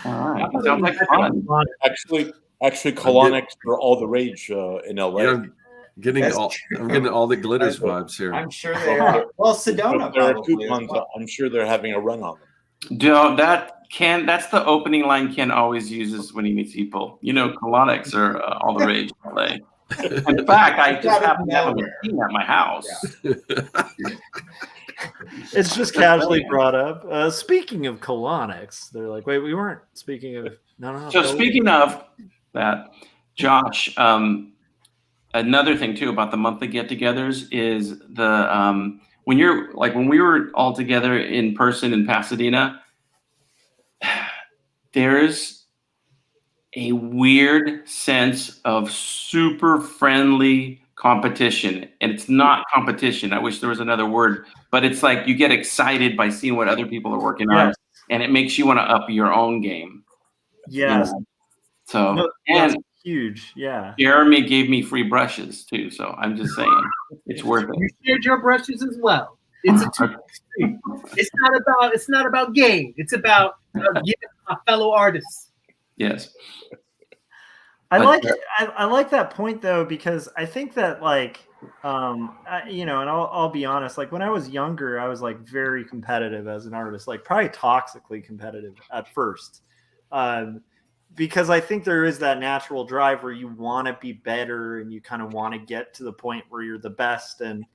All right. Sounds like fun. Actually, colonics are all the rage in LA. Yeah, I'm getting all the glitters vibes here. I'm sure they are. Well, Sedona there are probably. coupons. I'm sure they're having a run on them. That's the opening line Ken always uses when he meets people. Colonics are all the rage in LA. In fact, I just happen to have a machine at my house. Yeah. It's just casually brought up. Speaking of colonics, they're like, wait, we weren't speaking of. No. So speaking of that, Josh, another thing too about the monthly get-togethers is the when we were all together in person in Pasadena, there's a weird sense of super friendly competition, and it's not competition. I wish there was another word, but it's like you get excited by seeing what other people are working on, and it makes you want to up your own game. Yes. So that's huge. Yeah. Jeremy gave me free brushes too, so I'm just saying it's worth it. You shared your brushes as well. It's a two-way street. It's not about game. It's about giving my fellow artists. Yes. I like that point though, because I think that and I'll be honest, like when I was younger, I was like very competitive as an artist, like probably toxically competitive at first. Because I think there is that natural drive where you want to be better and you kind of want to get to the point where you're the best. And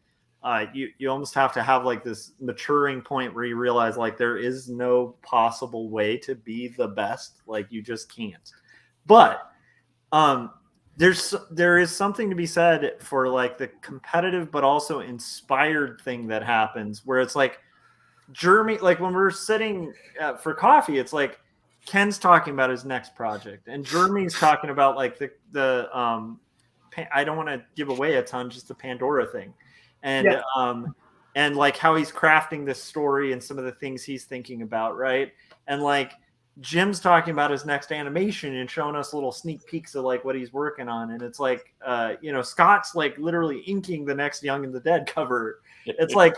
you almost have to have like this maturing point where you realize like there is no possible way to be the best. Like you just can't. But there is something to be said for like the competitive but also inspired thing that happens where it's like Gerimi, like when we're sitting for coffee, it's like Ken's talking about his next project and Jeremy's talking about like the I don't want to give away a ton, just the Pandora thing. And and like how he's crafting this story and some of the things he's thinking about, right? And like Jim's talking about his next animation and showing us little sneak peeks of like what he's working on. And it's like Scott's like literally inking the next Young and the Dead cover. It's like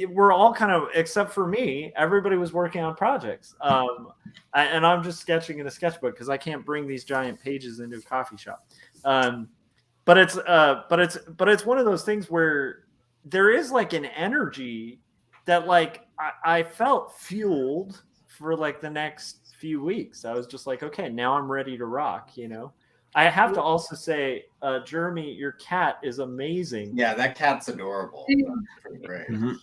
we're all kind of, except for me, everybody was working on projects. And I'm just sketching in a sketchbook because I can't bring these giant pages into a coffee shop. But it's one of those things where there is like an energy that like I felt fueled for like the next few weeks. I was just like, okay, now I'm ready to rock. I have to also say, Gerimi, your cat is amazing. Yeah, that cat's adorable. That's great. Mm-hmm.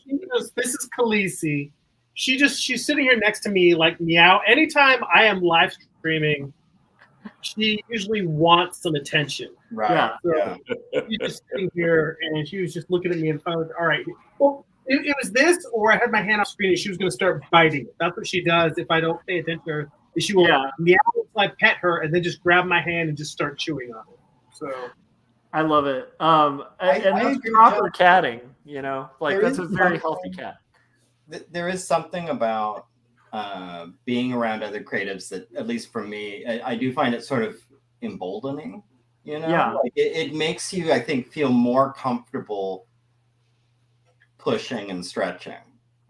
This is Khaleesi. She's sitting here next to me like meow. Anytime I am live streaming, she usually wants some attention. Right. Yeah. So she's just sitting here and she was just looking at me and finally, all right, well, it was this, or I had my hand off screen and she was going to start biting. That's what she does if I don't pay attention to her. She will meow until I pet her and then just grab my hand and just start chewing on it. So I love it. And that's proper catting, like that's a very healthy cat. There is something about being around other creatives that, at least for me, I do find it sort of emboldening. Yeah. Like it makes you, I think, feel more comfortable pushing and stretching.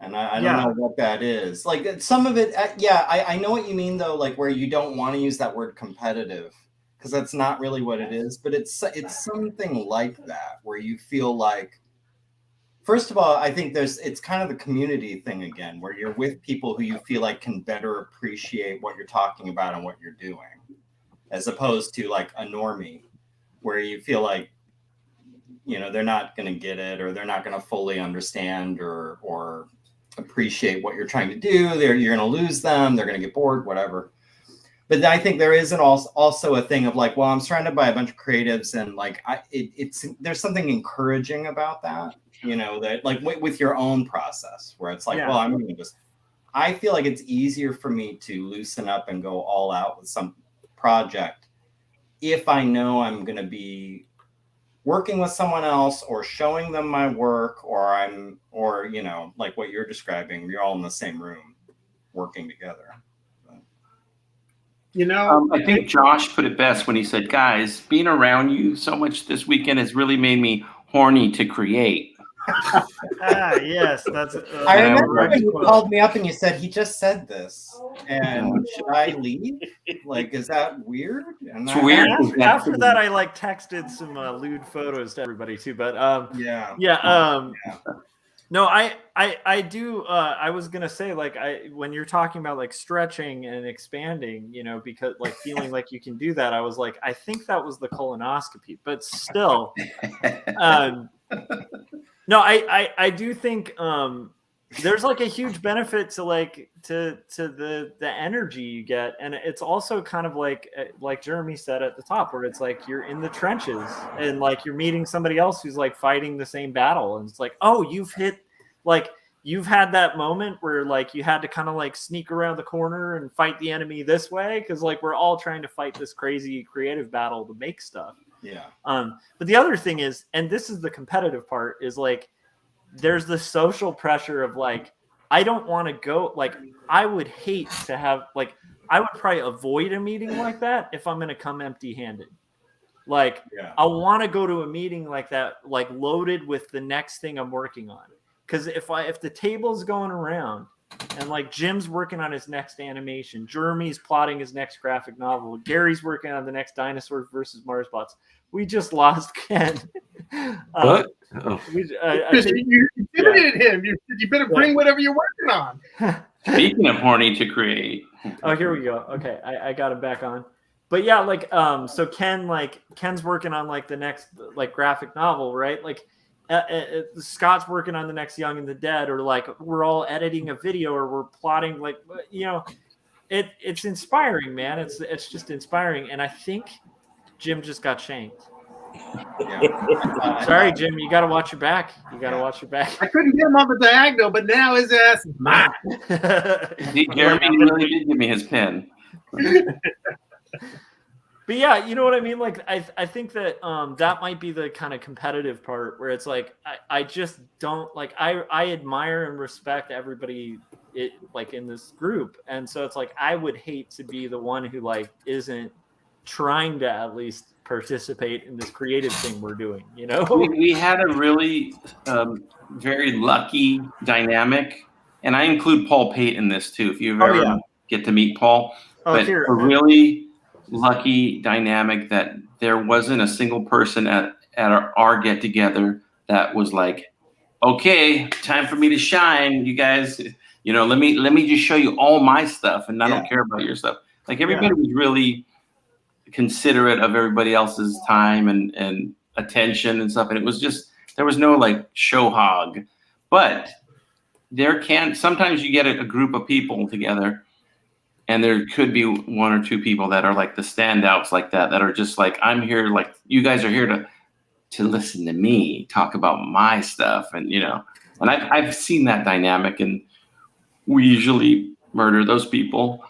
And I don't know what that is. Like some of it, I know what you mean though, like where you don't want to use that word competitive because that's not really what it is, but it's something like that where you feel like, first of all, I think it's kind of the community thing again, where you're with people who you feel like can better appreciate what you're talking about and what you're doing, as opposed to like a normie where you feel like, they're not going to get it or they're not going to fully understand or appreciate what you're trying to do. You're going to lose them. They're going to get bored, whatever. But I think there is also a thing of like, well, I'm surrounded by a bunch of creatives and like there's something encouraging about that, that like with your own process where it's like, well, I'm going to just, I feel like it's easier for me to loosen up and go all out with some project if I know I'm going to be working with someone else or showing them my work or like what you're describing, you're all in the same room working together. I think Josh put it best when he said, guys, being around you so much this weekend has really made me horny to create. Yes, that's. I remember when you called me up and you said he just said this, and should I leave? Like, is that weird? It's weird. After that, I like texted some lewd photos to everybody too. But No, I do. I was gonna say, like, when you're talking about like stretching and expanding, you know, because like feeling like you can do that, I was like, I think that was the colonoscopy, but still, no, I do think there's like a huge benefit to like to the energy you get, and it's also kind of like Gerimi said at the top, where it's like you're in the trenches and like you're meeting somebody else who's like fighting the same battle, and it's like, oh, you've had that moment where like you had to kind of like sneak around the corner and fight the enemy this way, because like we're all trying to fight this crazy creative battle to make stuff. Yeah. But the other thing is, and this is the competitive part, is like there's the social pressure of like, I don't want to go, like I would hate to have, like I would probably avoid a meeting like that if I'm going to come empty handed. Like I want to go to a meeting like that, like loaded with the next thing I'm working on. Because if the table's going around and like Jim's working on his next animation, Jeremy's plotting his next graphic novel, Gary's working on the next Dinosaurs versus Marsbots, we just lost Ken. What? You intimidated him. You better bring whatever you're working on. Speaking of horny to create. Oh, here we go. Okay, I got him back on. But yeah, like so Ken's working on like the next like graphic novel, right? Like Scott's working on the next Young and the Dead, or like we're all editing a video, or we're plotting, like, you know, it's inspiring, man. It's just inspiring, and I think Jim just got shanked. Sorry, Jim, you got to watch your back. Watch your back. I couldn't get him on the diagonal, but now his ass is mine. Jeremy really did give me his pen. But yeah, you know what I mean? Like, I think that that might be the kind of competitive part where it's like, I just don't, like, I admire and respect everybody like in this group. And so it's like, I would hate to be the one who like isn't trying to at least participate in this creative thing we're doing, you know? We had a really very lucky dynamic, and I include Paul Pate in this too, if you ever get to meet Paul. But a really lucky dynamic that there wasn't a single person at our get together that was like, okay, time for me to shine, you guys, you know, let me just show you all my stuff, and I don't care about your stuff. Like everybody was really considerate of everybody else's time and attention and stuff, and it was just, there was no like show hog. But sometimes you get a group of people together, and there could be one or two people that are like the standouts like that are just like, I'm here, like you guys are here to listen to me talk about my stuff, and you know, and I've seen that dynamic, and we usually murder those people.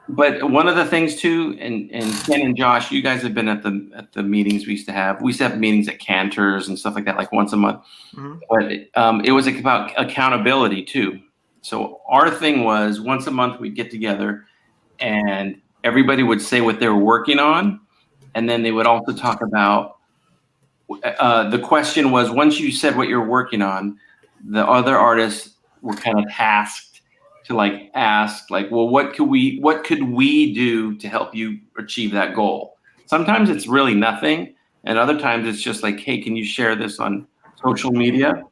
But one of the things too, and Ken and Josh, you guys have been at the meetings we used to have. We used to have meetings at Cantor's and stuff like that, like once a month. Mm-hmm. But it was about accountability too. So our thing was once a month we'd get together, and everybody would say what they were working on, and then they would also talk about. The question was, once you said what you're working on, the other artists were kind of tasked to like ask, like, well, what could we do to help you achieve that goal? Sometimes it's really nothing, and other times it's just like, hey, can you share this on social media?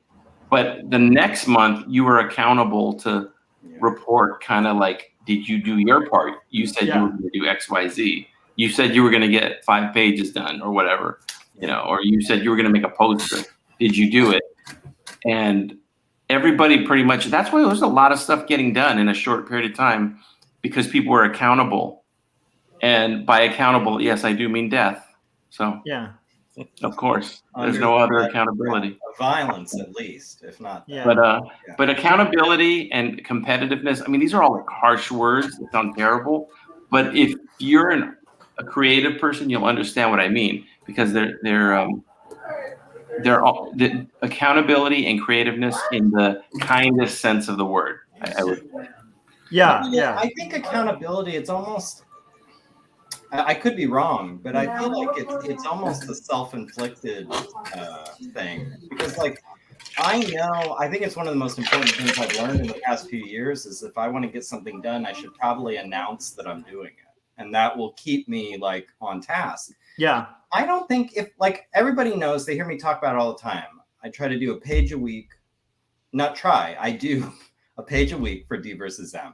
But the next month you were accountable to report kind of like, did you do your part? You said you were going to do X, Y, Z. You said you were going to get 5 pages done or whatever, you know, or you said you were going to make a poster. Did you do it? And everybody pretty much, that's why there's a lot of stuff getting done in a short period of time, because people were accountable. And by accountable, yes, I do mean death. So yeah, of course, there's no other accountability. Violence, at least, if not. But accountability and competitiveness, I mean, these are all like harsh words that sound terrible. But if you're a creative person, you'll understand what I mean, because they're all the accountability and creativeness in the kindest sense of the word. I would say. Yeah. I think accountability, it's almost, I could be wrong, but I feel like it's almost a self-inflicted thing, because like I think it's one of the most important things I've learned in the past few years is if I want to get something done, I should probably announce that I'm doing it, and that will keep me like on task. Yeah. I don't think, if like everybody knows, they hear me talk about it all the time. I try to do a page a week. Not try. I do a page a week for D versus M.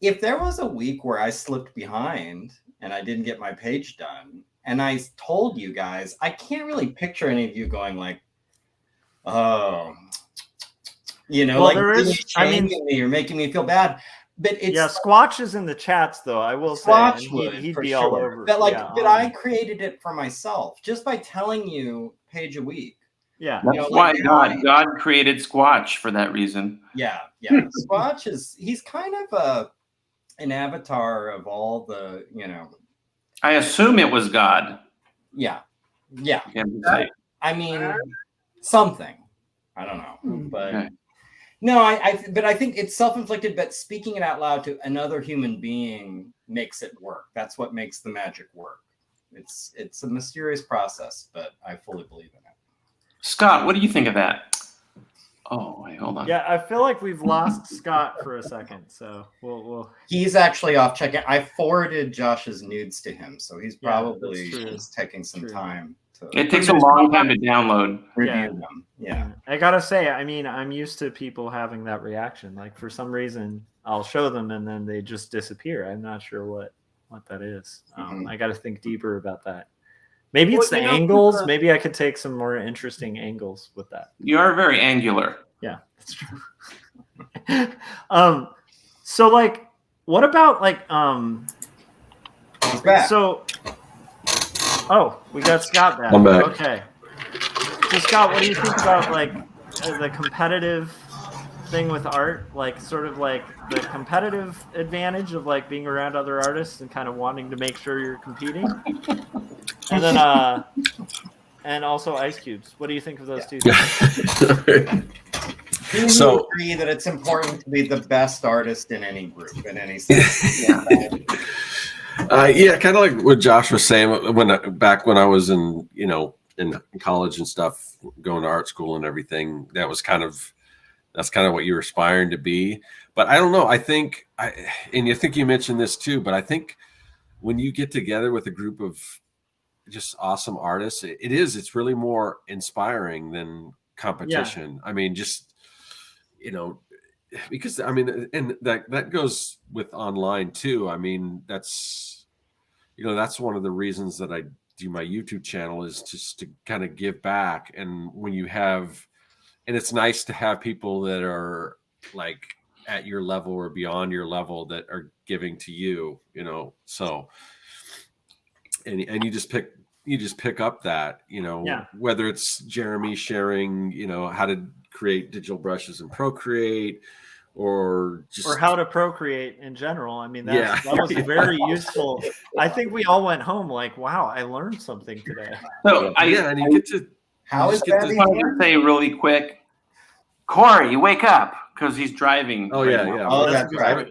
If there was a week where I slipped behind and I didn't get my page done, and I told you guys, I can't really picture any of you going like, oh, you know, Well, like there is, shaming me, you're making me feel bad. But it's Squatch is in the chats though. I will Squatch say, would, he'd for be sure. all over. But like, but I created it for myself just by telling you page a week. Yeah, that's why God created Squatch for that reason. Yeah. Squatch he's kind of an avatar of all the, you know. I assume it was God. Yeah. I mean, something. I don't know, but okay. No, but I think it's self-inflicted. But speaking it out loud to another human being makes it work. That's what makes the magic work. It's a mysterious process, but I fully believe in it. Scott, what do you think of that? Oh, wait, hold on. Yeah, I feel like we've lost Scott for a second, so we'll. He's actually off checking. I forwarded Josh's nudes to him, so he's probably just taking some time. It takes a long time to download. Review them. Yeah. I gotta say, I mean, I'm used to people having that reaction. Like for some reason, I'll show them and then they just disappear. I'm not sure what that is. I got to think deeper about that. Maybe it's the angles. Maybe I could take some more interesting angles with that. You are very angular. Yeah, that's true. So like, what about like, He's back. So, oh, we got Scott back. I'm back. Okay. So Scott, what do you think about like the competitive thing with art? Like sort of like the competitive advantage of like being around other artists and kind of wanting to make sure you're competing. And then and also ice cubes. What do you think of those two things? So agree that it's important to be the best artist in any group, in any sense. Yeah, kind of like what Josh was saying back when I was in college and stuff, going to art school and everything. That's kind of what you're aspiring to be. But I don't know. I think you mentioned this too. But I think when you get together with a group of just awesome artists, it's really more inspiring than competition. Yeah. I mean, just because I mean, and that goes with online too. I mean, that's one of the reasons that I do my YouTube channel, is just to kind of give back. And when you have, and it's nice to have people that are like at your level or beyond your level that are giving to you, so, and you just pick up that, whether it's Gerimi sharing, how to create digital brushes in Procreate, or how to procreate in general. I mean, that was very useful. I think we all went home like, wow, I learned something today. So and you get to how is that? I want to say really quick, Corey, wake up, because he's driving. Oh yeah. Oh, that's right.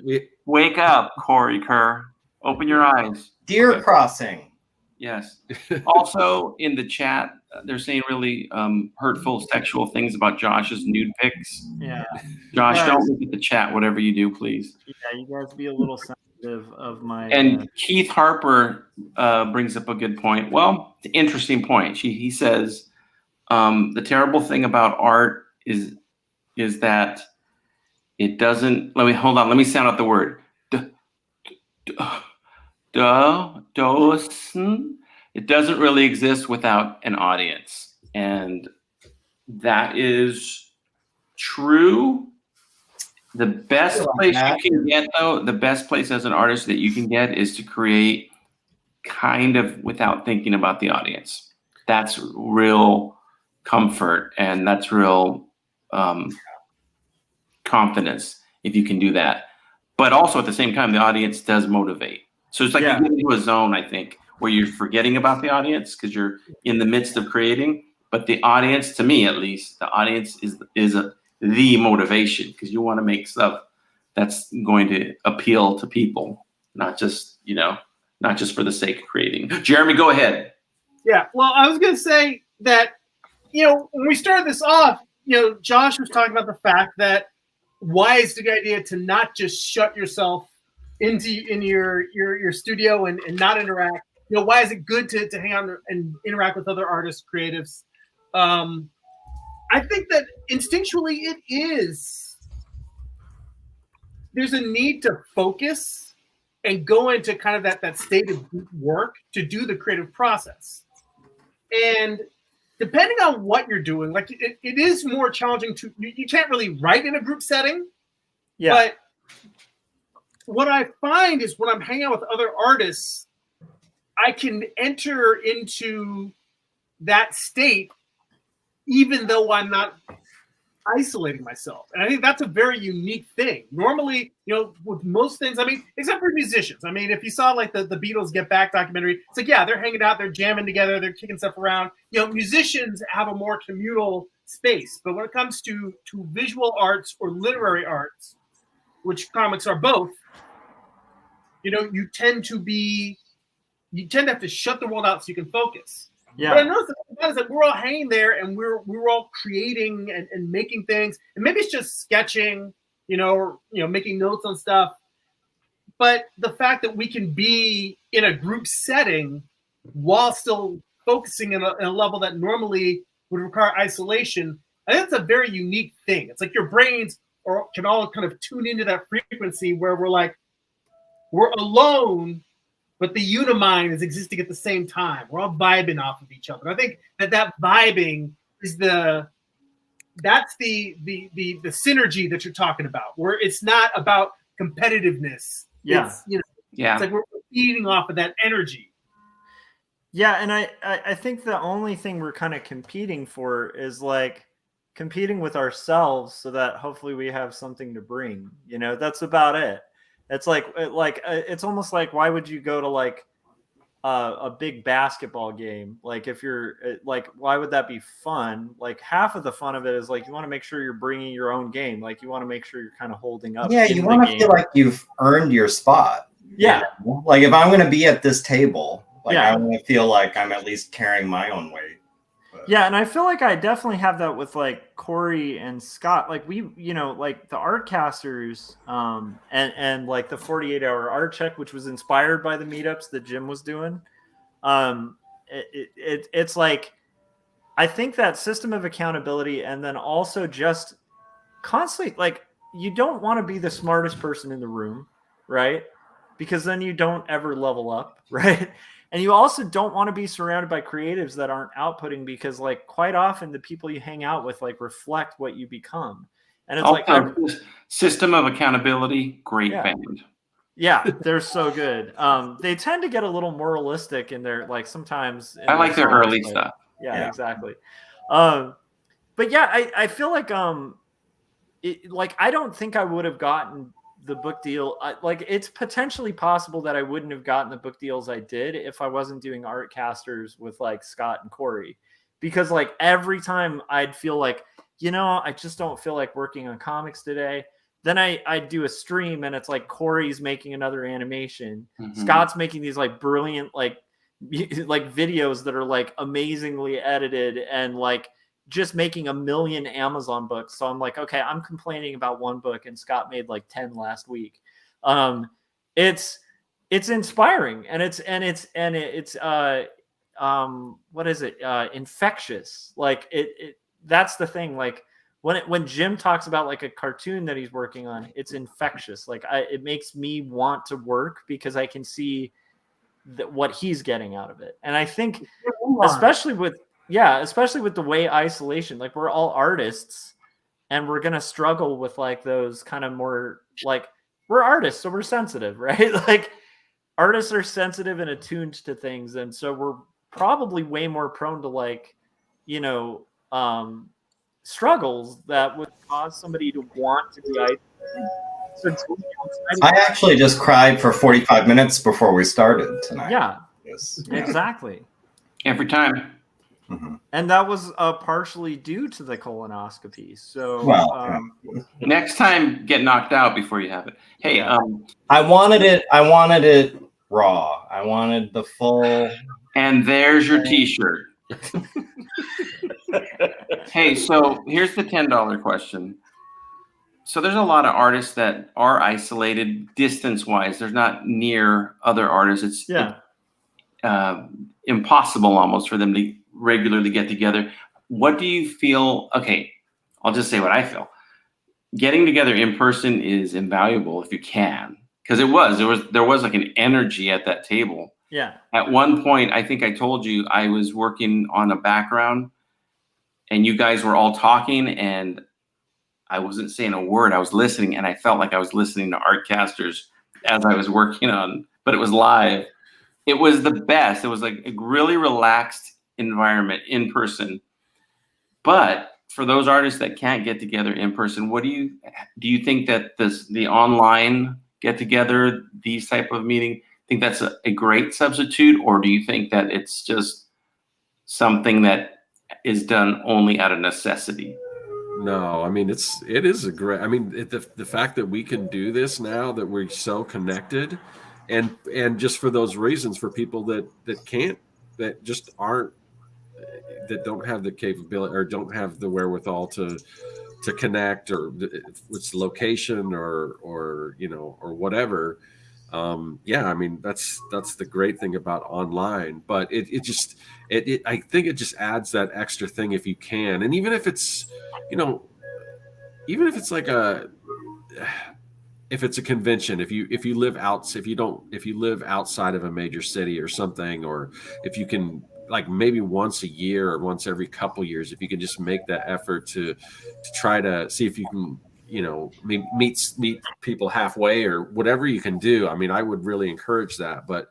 Wake up, Corey Kerr. Open your eyes. Deer crossing. Yes. Also in the chat, they're saying really hurtful sexual things about Josh's nude pics. Yeah. Josh, don't look at the chat, whatever you do, please. Yeah, you guys be a little sensitive of my. And Keith Harper brings up a good point. Well, it's an interesting point. He says the terrible thing about art is that it doesn't. Let me sound out the word. It doesn't really exist without an audience, and that is true. The best place you can get, though, the best place as an artist that you can get is to create kind of without thinking about the audience. That's real comfort, and that's real confidence if you can do that. But also at the same time, the audience does motivate. So it's like you get into a zone, I think, where you're forgetting about the audience because you're in the midst of creating. But the audience, to me at least, the audience is the motivation, because you want to make stuff that's going to appeal to people, not just for the sake of creating. Gerimi, go ahead. Yeah, well, I was going to say that, when we started this off, Josh was talking about the fact that why is it a good idea to not just shut yourself in your studio and not interact? Why is it good to hang out and interact with other artists, creatives? I think that instinctually it is. There's a need to focus and go into kind of that state of deep work to do the creative process. And depending on what you're doing, like it is more challenging to, you can't really write in a group setting. Yeah. But what I find is when I'm hanging out with other artists, I can enter into that state even though I'm not isolating myself. And I think that's a very unique thing. Normally, with most things, I mean, except for musicians. I mean, if you saw like the Beatles Get Back documentary, it's like, yeah, they're hanging out, they're jamming together, they're kicking stuff around. Musicians have a more communal space. But when it comes to visual arts or literary arts, which comics are both, you tend to have to shut the world out so you can focus. Yeah. But I noticed that we're all hanging there and we're all creating and making things. And maybe it's just sketching, or making notes on stuff. But the fact that we can be in a group setting while still focusing in a level that normally would require isolation, I think that's a very unique thing. It's like your brains can all kind of tune into that frequency where we're alone, but the unimind is existing at the same time. We're all vibing off of each other. I think that vibing is that's the synergy that you're talking about, where it's not about competitiveness. Yeah. It's like we're feeding off of that energy. Yeah, and I think the only thing we're kind of competing for is like competing with ourselves so that hopefully we have something to bring. That's about it. It's like it's almost like, why would you go to like a big basketball game? Like if you're like, why would that be fun? Like half of the fun of it is like you want to make sure you're bringing your own game. Like you want to make sure you're kind of holding up. Yeah, you want to feel like you've earned your spot. Yeah. Like if I'm going to be at this table, like Yeah. I want to feel like I'm at least carrying my own weight. Yeah, and I feel like I definitely have that with like Corey and Scott. Like we, like the Artcasters, and like the 48-hour art check, which was inspired by the meetups that Jim was doing. It's like, I think that system of accountability, and then also just constantly, like, you don't want to be the smartest person in the room, right? Because then you don't ever level up, right? And you also don't want to be surrounded by creatives that aren't outputting, because like quite often the people you hang out with like reflect what you become. And it's also, system of accountability, great band. Yeah, they're so good. They tend to get a little moralistic in their, like, sometimes. I like their early stuff. Yeah, exactly. But yeah, I feel like I don't think I would have gotten the book deal. Like, it's potentially possible that I wouldn't have gotten the book deals I did if I wasn't doing Artcasters with like Scott and Corey, because like every time I'd feel like, I just don't feel like working on comics today. Then I do a stream and it's like Corey's making another animation. Mm-hmm. Scott's making these like brilliant like videos that are like amazingly edited and like just making 1 million Amazon books. So I'm like, okay, I'm complaining about one book and Scott made like 10 last week. It's inspiring and it's what is it? Infectious. Like it that's the thing. Like when Jim talks about like a cartoon that he's working on, it's infectious. Like it makes me want to work because I can see what he's getting out of it. And I think especially with the way isolation, like we're all artists and we're going to struggle with like those kind of more like, we're artists, so we're sensitive, right? Like artists are sensitive and attuned to things. And so we're probably way more prone to like, struggles that would cause somebody to want to be isolated. So I actually just cried for 45 minutes before we started tonight. Yeah, exactly. Every time. Mm-hmm. And that was partially due to the colonoscopy. So next time, get knocked out before you have it. Hey, I wanted it raw. I wanted the full. And there's your T-shirt. Hey, so here's the $10 question. So there's a lot of artists that are isolated distance-wise. They're not near other artists. It's impossible almost for them to regularly get together. what do you feel? Okay, I'll just say what I feel. Getting together in person is invaluable if you can, because there was like an energy at that table. Yeah. At one point, I think I told you I was working on a background, and you guys were all talking, and I wasn't saying a word. I was listening, and I felt like I was listening to Artcasters as I was working on, but it was live. It was the best. It was like a really relaxed environment in person. But for those artists that can't get together in person, what do you think that the online get together, these type of meeting, think that's a great substitute, or do you think that it's just something that is done only out of necessity? No, I mean, it is a great, I mean, the fact that we can do this now, that we're so connected, and just for those reasons, for people that can't, that just aren't, that don't have the capability or don't have the wherewithal to connect, or it's location or you know, or whatever. Yeah, I mean, that's the great thing about online, but I think it just adds that extra thing if you can. And even if it's, you know, even if it's like if it's a convention, if you live outside of a major city or something, or if you can, like, maybe once a year or once every couple years, if you can just make that effort to try to see if you can, you know, meet people halfway or whatever you can do. I mean, I would really encourage that. But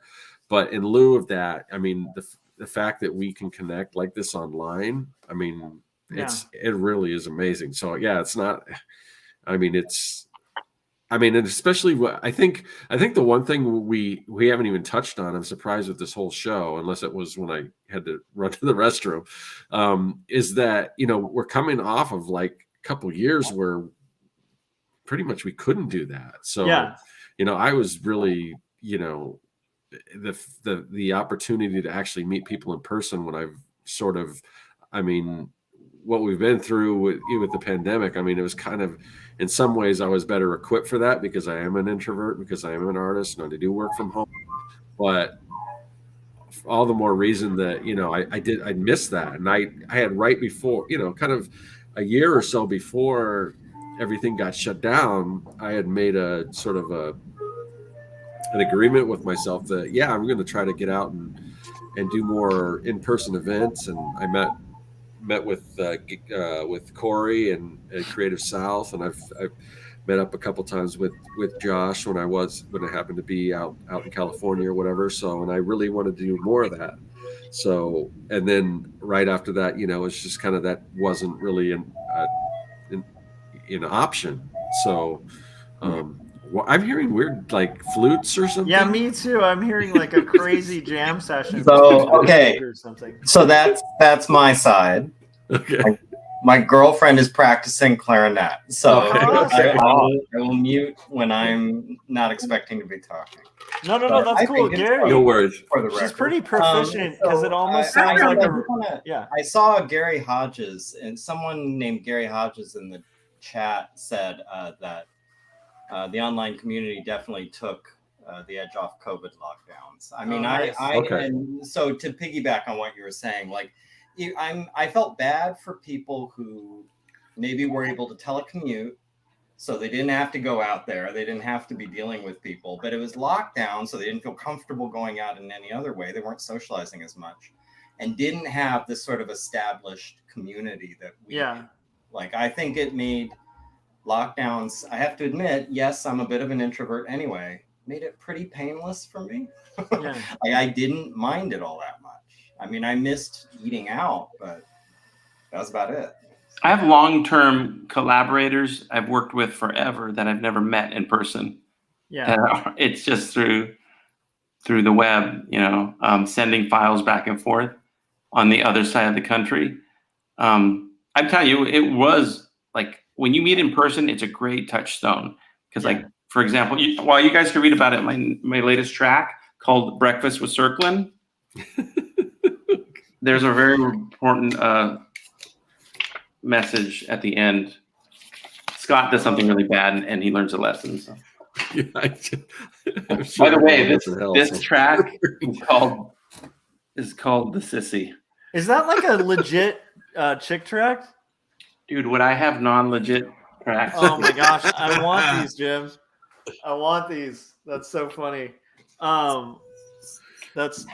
in lieu of that, I mean, the fact that we can connect like this online, I mean, it really is amazing. So yeah, it's not, I mean, and especially I think the one thing we haven't even touched on, I'm surprised with this whole show, unless it was when I had to run to the restroom, is that, you know, we're coming off of like a couple years where pretty much we couldn't do that. So, you know, I was really, you know, the opportunity to actually meet people in person when I've sort of, I mean, what we've been through with the pandemic, I mean, it was kind of, in some ways I was better equipped for that because I am an introvert, because I am an artist and I do work from home. But all the more reason that, you know, I missed that. And I had, right before, you know, kind of a year or so before everything got shut down, I had made a sort of an agreement with myself that, yeah, I'm going to try to get out and do more in-person events. And I met with Corey and Creative South, and I've met up a couple times with Josh when I happened to be out in California or whatever. So, and I really wanted to do more of that. So, and then right after that, you know, it's just kind of, that wasn't really an option. So, I'm hearing weird, like, flutes or something. Yeah, me too. I'm hearing like a crazy jam session. So, okay. Or something. So that's my side. Okay. My girlfriend is practicing clarinet. So Okay. I will mute when I'm not expecting to be talking. No, But that's I cool. think it's Gary, No worries. For the she's record. pretty proficient because So it almost I sounds like I saw Gary Hodges, and someone named Gary Hodges in the chat said that the online community definitely took the edge off COVID lockdowns. I mean, nice. And so to piggyback on what you were saying, like, I felt bad for people who maybe were able to telecommute, so they didn't have to go out there. They didn't have to be dealing with people, but it was lockdown, so they didn't feel comfortable going out in any other way. They weren't socializing as much and didn't have this sort of established community that we like. I think it made lockdowns, I have to admit, yes, I'm a bit of an introvert anyway, made it pretty painless for me. I didn't mind it all that much. I mean, I missed eating out, but that was about it. I have long-term collaborators I've worked with forever that I've never met in person. Yeah. It's just through the web, you know, sending files back and forth on the other side of the country. I'm telling you, it was like, when you meet in person, it's a great touchstone. Because, like, for example, while you guys can read about it, my latest track called Breakfast with Circlin, there's a very important message at the end. Scott does something really bad, and he learns a lesson. So. Yeah, By the way, this track is called The Sissy. Is that like a legit chick tract? Dude, would I have non-legit tracks? Oh my gosh, I want these, Jim. I want these. That's so funny. That's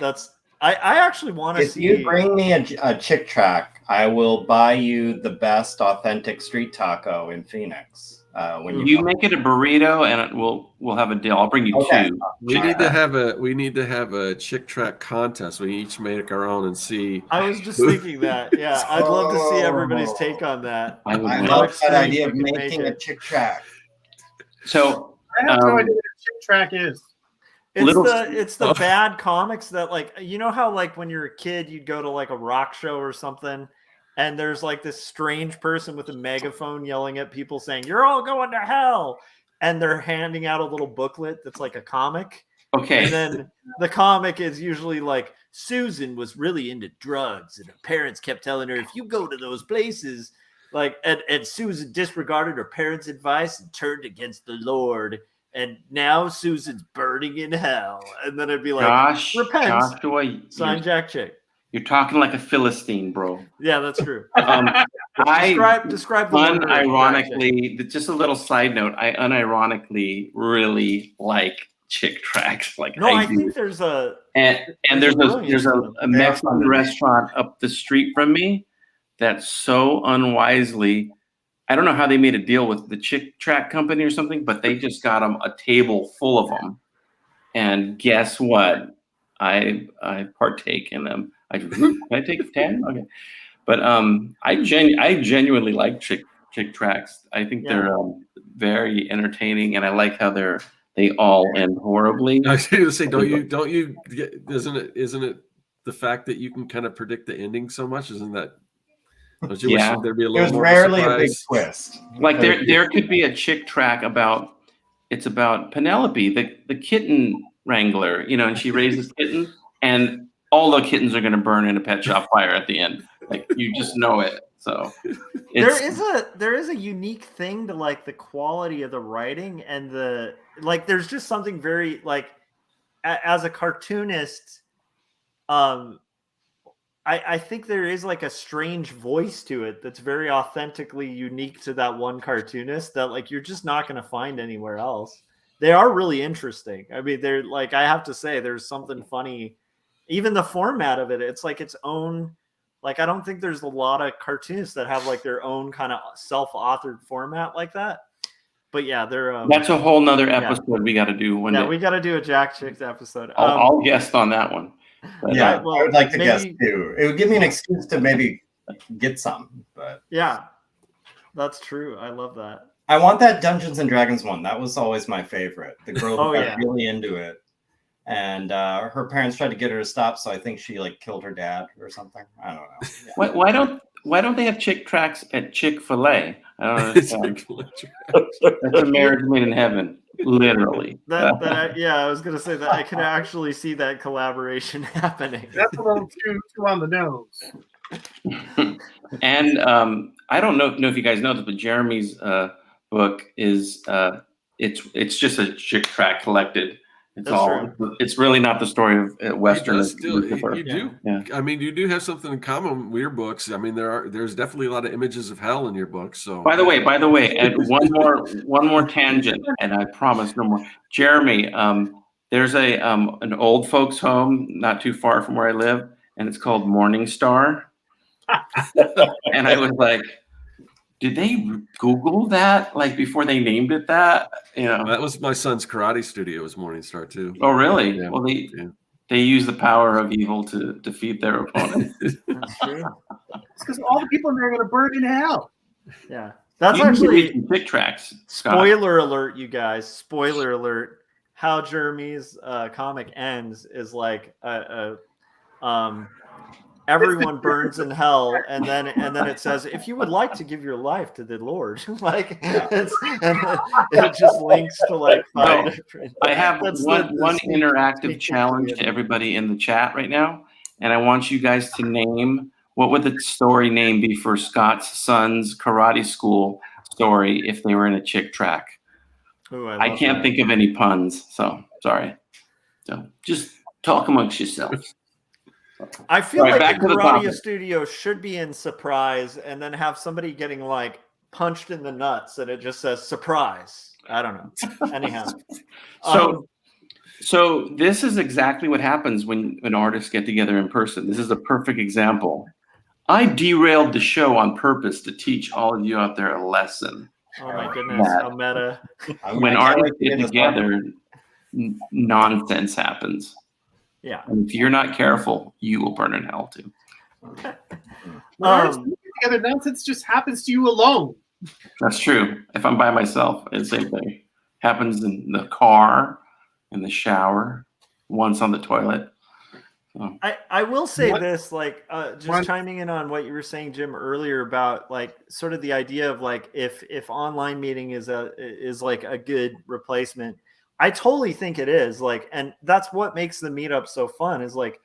I actually want to If see. you bring me a chick track, I will buy you the best authentic street taco in Phoenix. When You come. make it a burrito, and we'll have a deal. I'll bring you Okay. two. We need to have a chick track contest. We each make our own and see. I was just thinking that. Yeah, I'd love to see everybody's take on that. I would I win. love that extreme idea of you can making make a it. chick track. So I have no idea what a chick track is. It's the bad comics that, like, you know how, like, when you're a kid you'd go to like a rock show or something and there's like this strange person with a megaphone yelling at people saying you're all going to hell, and they're handing out a little booklet that's like a comic. okay. And then the comic is usually like, Susan was really into drugs and her parents kept telling her, if you go to those places, like, and Susan disregarded her parents' advice and turned against the Lord. And now Susan's burning in hell. And then it'd be like, repent. Joshua, Sign Jack Chick. you're talking like a Philistine, bro. Yeah, that's true. Describe the word Jack Chick. unironically, just a little side note, I unironically really like chick tracks. Like No, I think there's a and there's there's a a brilliance to them. Mexican restaurant up the street from me that so unwisely, I don't know how they made a deal with the chick track company or something, but they just got them a table full of them. And guess what? I partake in them. Can I take 10? Okay. But I genuinely like chick tracks. I think they're very entertaining, and I like how they all end horribly. I was going to say, don't you isn't it the fact that you can kind of predict the ending so much? Isn't that? Don't you wish there'd be a little There's more rarely a surprise? big twist. Like there could be a chick track about Penelope, the kitten wrangler, and she raises kittens, and all the kittens are going to burn in a pet shop fire at the end. Like, you just know it. So there is a unique thing to, like, the quality of the writing and there's just something very, like, as a cartoonist, I think there is like a strange voice to it that's very authentically unique to that one cartoonist that, like, you're just not going to find anywhere else. They are really interesting. I mean, they're like, I have to say, there's something funny. Even the format of it, it's like its own. Like, I don't think there's a lot of cartoonists that have like their own kind of self-authored format like that. But yeah, they're that's a whole nother episode we got to do one day. We got to do a Jack Chicks episode. I'll guest on that one. But, Yeah, well, I would like to maybe- guess too. It would give me an excuse to maybe get some, but Yeah, that's true. I love that. I want that Dungeons and Dragons one. That was always my favorite. The girl who Oh, got yeah. really into it, and her parents tried to get her to stop, so I think she like killed her dad or something. I don't know. Yeah. why don't they have chick tracks at Chick-fil-A? I don't understand. That's a marriage made in heaven, literally. I was gonna say that I could actually see that collaboration happening. That's a little too on the nose. And I don't know if you guys know this, but Jeremy's book is it's just a chick track collected. It's really not the story of Western. You do. Yeah. I mean, you do have something in common with your books. I mean, there's definitely a lot of images of hell in your books. So By the way, and one more tangent, and I promise no more. Jeremy, there's an old folks home not too far from where I live, and it's called Morning Star. And I was like, did they Google that like before they named it that? That was my son's karate studio. Was Morningstar too. Oh, really? Yeah. Well, they use the power of evil to defeat their opponent. That's true. It's because all the people in there are going to burn in hell. Yeah, that's You need to read actually some chick tracks. Scott. spoiler alert, you guys. Spoiler alert. How Jeremy's comic ends is like everyone burns in hell, and then it says, if you would like to give your life to the Lord, like it just links to like 5 different. I have That's one sneak interactive peek challenge into to it. everybody in the chat right now, and I want you guys to name, what would the story name be for Scott's son's karate school story if they were in a chick track? Ooh, I love can't that. think of any puns, so sorry. So just talk amongst yourselves. I feel All right, like back the to the Karate topic. Studio should be in surprise and then have somebody getting like punched in the nuts and it just says surprise. I don't know. Anyhow. So this is exactly what happens when artists get together in person. This is a perfect example. I derailed the show on purpose to teach all of you out there a lesson. Oh my goodness, how meta. When artists get together, nonsense happens. Yeah. And if you're not careful, you will burn in hell too. When artists get together, nonsense just happens to you alone. That's true. If I'm by myself, it's the same thing. Happens in the car, in the shower, once on the toilet. I will say this, like, just chiming in on what you were saying, Jim, earlier about like sort of the idea of like if online meeting is like a good replacement. I totally think it is, like, and that's what makes the meetup so fun is like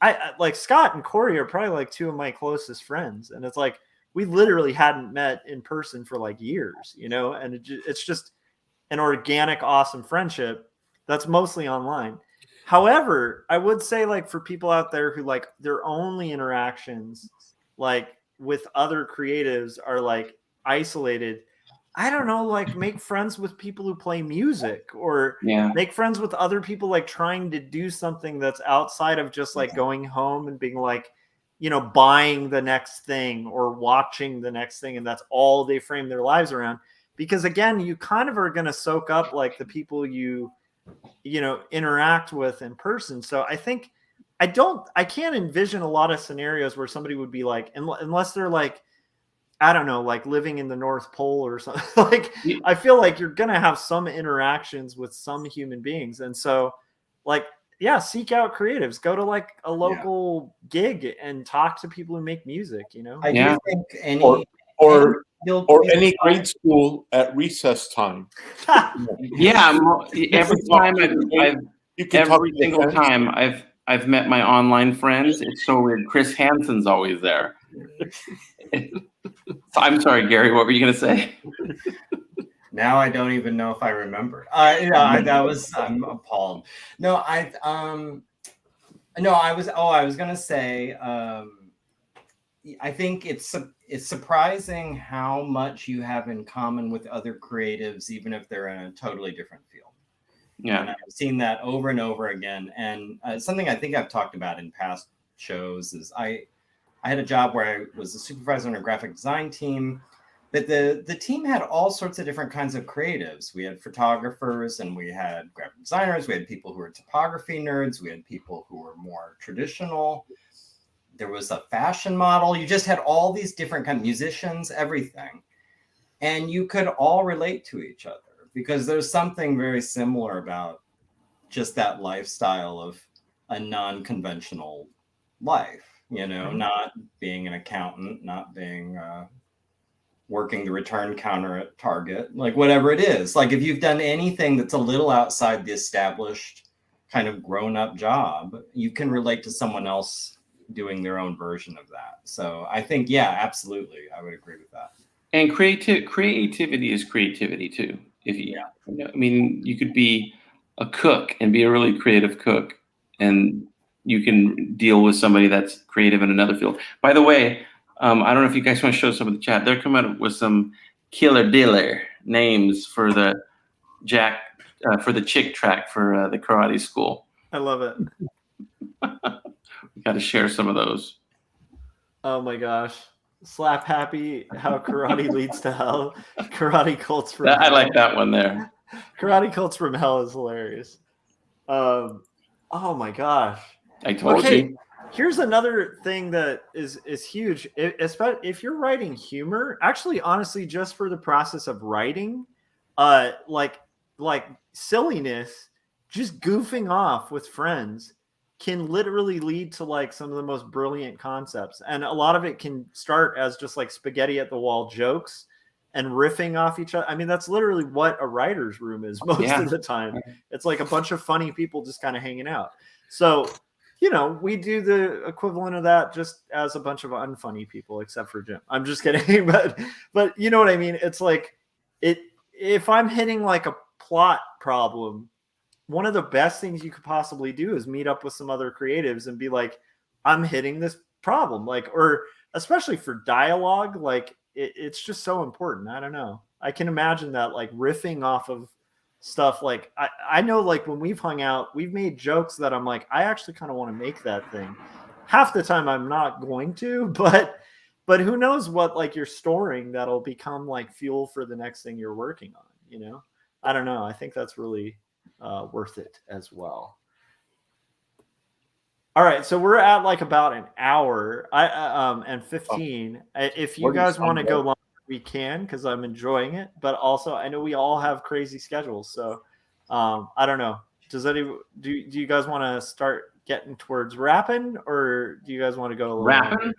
I like Scott and Corey are probably like two of my closest friends, and it's like we literally hadn't met in person for like years, you know, and it's just an organic, awesome friendship that's mostly online. However, I would say like for people out there who like their only interactions like with other creatives are like isolated, I don't know, like make friends with people who play music or make friends with other people like trying to do something that's outside of just like going home and being like, you know, buying the next thing or watching the next thing. And that's all they frame their lives around. Because again, you kind of are going to soak up like the people you know, interact with in person. So I think I can't envision a lot of scenarios where somebody would be like, unless they're like, I don't know, like living in the North Pole or something. Like, I feel like you're going to have some interactions with some human beings. And so like, yeah, seek out creatives, go to like a local gig and talk to people who make music, you know? I do think or any grade school at recess time. Yeah, every time every single time I've met my online friends, it's so weird. Chris Hansen's always there. I'm sorry, Gary. What were you gonna say? Now I don't even know if I remember. I'm appalled. No, I was gonna say. I think it's surprising how much you have in common with other creatives, even if they're in a totally different field. Yeah, and I've seen that over and over again. And something I think I've talked about in past shows is I had a job where I was a supervisor on a graphic design team, but the team had all sorts of different kinds of creatives. We had photographers and we had graphic designers. We had people who were topography nerds. We had people who were more traditional. There was a fashion model. You just had all these different kind of musicians, everything. And you could all relate to each other because there's something very similar about just that lifestyle of a non-conventional life, you know, not being an accountant, not being working the return counter at Target, like whatever it is. Like if you've done anything that's a little outside the established kind of grown-up job, you can relate to someone else doing their own version of that. So I think, yeah, absolutely, I would agree with that. And creativity is creativity too. If you, I mean, you could be a cook and be a really creative cook, and you can deal with somebody that's creative in another field. By the way, I don't know if you guys want to show some of the chat. They're coming up with some killer dealer names for the for the chick track for the karate school. I love it. We got to share some of those. Oh my gosh. Slap happy, how karate leads to hell. Karate cults from hell. I like hell. that one there. Karate cults from hell is hilarious. Oh my gosh. I told you. Here's another thing that is huge. Especially if you're writing humor, actually, honestly, just for the process of writing, like silliness, just goofing off with friends can literally lead to like some of the most brilliant concepts. And a lot of it can start as just like spaghetti at the wall jokes and riffing off each other. I mean, that's literally what a writer's room is most of the time. It's like a bunch of funny people just kind of hanging out. So, you know, we do the equivalent of that just as a bunch of unfunny people, except for Jim. I'm just kidding. But you know what I mean? It's like if I'm hitting like a plot problem, one of the best things you could possibly do is meet up with some other creatives and be like, I'm hitting this problem, like, or especially for dialogue, like it's just so important. I don't know. I can imagine that, like, riffing off of stuff. Like I know, like, when we've hung out, we've made jokes that I'm like, I actually kind of want to make that thing. Half the time I'm not going to, but who knows what, like, you're storing that'll become like fuel for the next thing you're working on, you know? I don't know. I think that's really worth it as well. All right, so we're at like about an hour and 15. If you guys want to go longer, we can, because I'm enjoying it. But also, I know we all have crazy schedules, so I don't know. Do you guys want to start getting towards wrapping, or do you guys want to go a little Wrapping?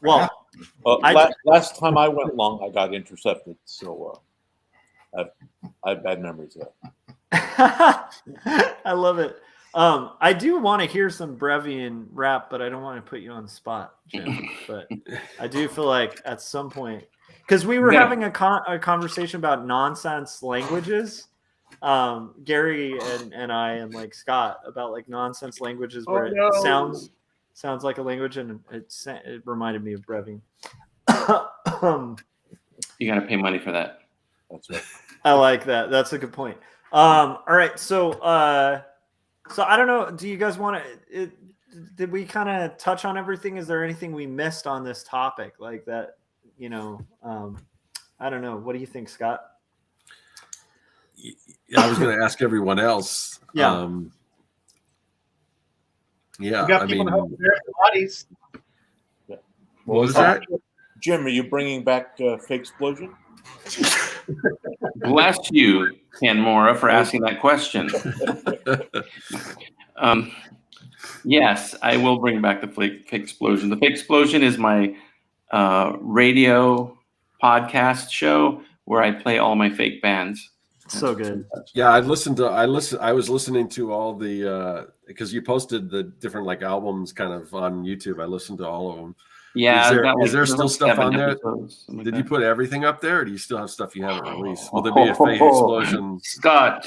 longer? Well, last time I went long, I got intercepted, so I have bad memories of that. I love it. I do want to hear some Brevian rap, but I don't want to put you on the spot, Jim. But I do feel like at some point, because we were having a conversation about nonsense languages, Gary and I and like Scott, about like nonsense languages where it sounds like a language, and it reminded me of Brevian. You got to pay money for that. That's right. I like that. That's a good point. All right, so I don't know. Do you guys want to? Did we kind of touch on everything? Is there anything we missed on this topic, like that? You know, I don't know. What do you think, Scott? I was going to ask everyone else. Yeah. Yeah. We got people to help their bodies. Yeah. What was that? Jim, are you bringing back Fake Explosion? Bless you, Ken Mora, for asking that question. Yes, I will bring back the Fake Explosion. The Fake Explosion is my radio podcast show where I play all my fake bands. So good. Yeah, I was listening to all the because you posted the different like albums kind of on YouTube. I listened to all of them. Yeah, is there still stuff on there? Did you put everything up there, or do you still have stuff you haven't released? Will there be a Fake Explosion? Scott.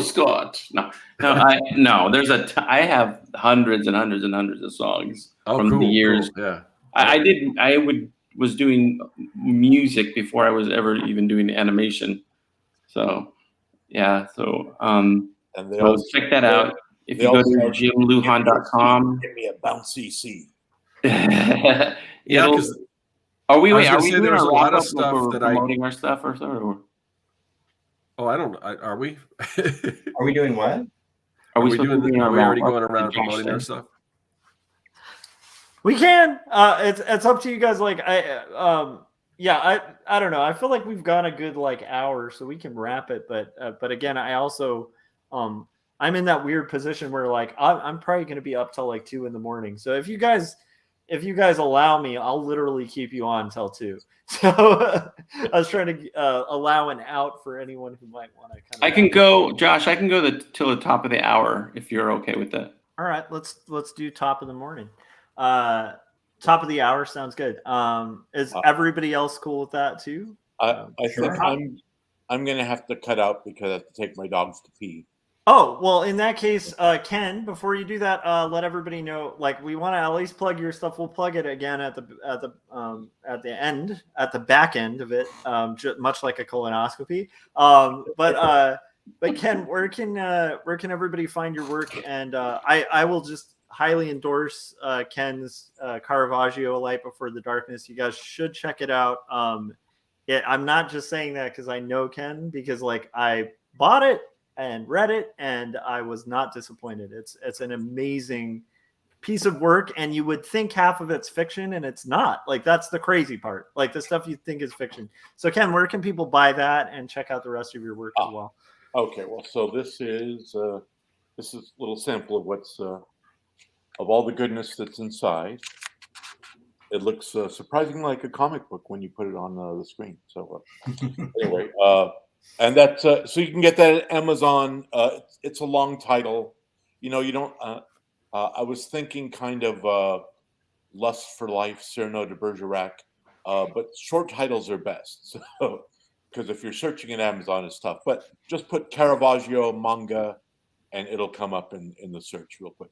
Scott. No. There's I have hundreds and hundreds and hundreds of songs from the years. Cool. Yeah. I was doing music before I was ever even doing animation. So yeah. So check that out. If you go to jimlujan.com. Give me a bouncy C. Yeah, because are we doing there's a lot of stuff that promoting our stuff or something? Or? Oh, I don't. Are we? Are we doing what? Are we already going around promoting our stuff? We can. It's up to you guys. Like I don't know. I feel like we've gone a good like hour, so we can wrap it. But again, I also I'm in that weird position where like I'm probably going to be up till like 2 a.m. So if you guys allow me, I'll literally keep you on till 2. So I was trying to allow an out for anyone who might want to. I can go, Josh. I can go till the top of the hour if you're okay with that. All right, let's do top of the morning. Top of the hour sounds good. Is everybody else cool with that too? I think I'm going to have to cut out because I have to take my dogs to pee. Oh, well, in that case, Ken, before you do that, let everybody know, like, we want to at least plug your stuff. We'll plug it again at the back end of it, much like a colonoscopy. But Ken, where can everybody find your work? And I will just highly endorse Ken's Caravaggio, A Light Before the Darkness. You guys should check it out. I'm not just saying that because I know Ken, because like I bought it and read it, and I was not disappointed. It's an amazing piece of work, and you would think half of it's fiction, and it's not. Like, that's the crazy part. Like, the stuff you think is fiction. So, Ken, where can people buy that and check out the rest of your work as well? Okay, well, so this is a little sample of what's of all the goodness that's inside. It looks surprisingly like a comic book when you put it on the screen. So, anyway. And that's so you can get that at Amazon. It's a long title. You know, you don't. I was thinking kind of Lust for Life, Cyrano de Bergerac, but short titles are best. So, because if you're searching at Amazon, it's tough. But just put Caravaggio manga, and it'll come up in the search real quick.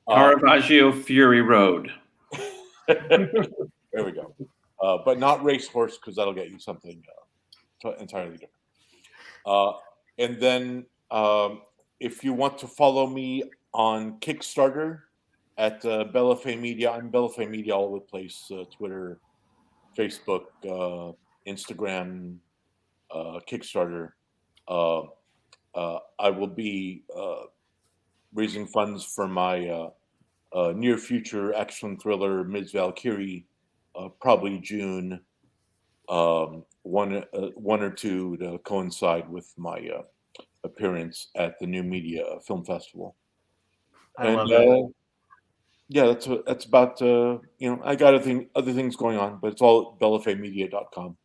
Caravaggio Fury Road. There we go. But not racehorse, because that'll get you something entirely different. And then if you want to follow me on Kickstarter at Bella Fay Media, I'm Bella Fay Media all over the place, Twitter, Facebook, Instagram, Kickstarter. I will be raising funds for my near future action thriller Ms. Valkyrie, probably June, one or two to coincide with my appearance at the New Media Film Festival. I love it. Yeah, that's about I got other things going on, but it's all at bellafaymedia.com.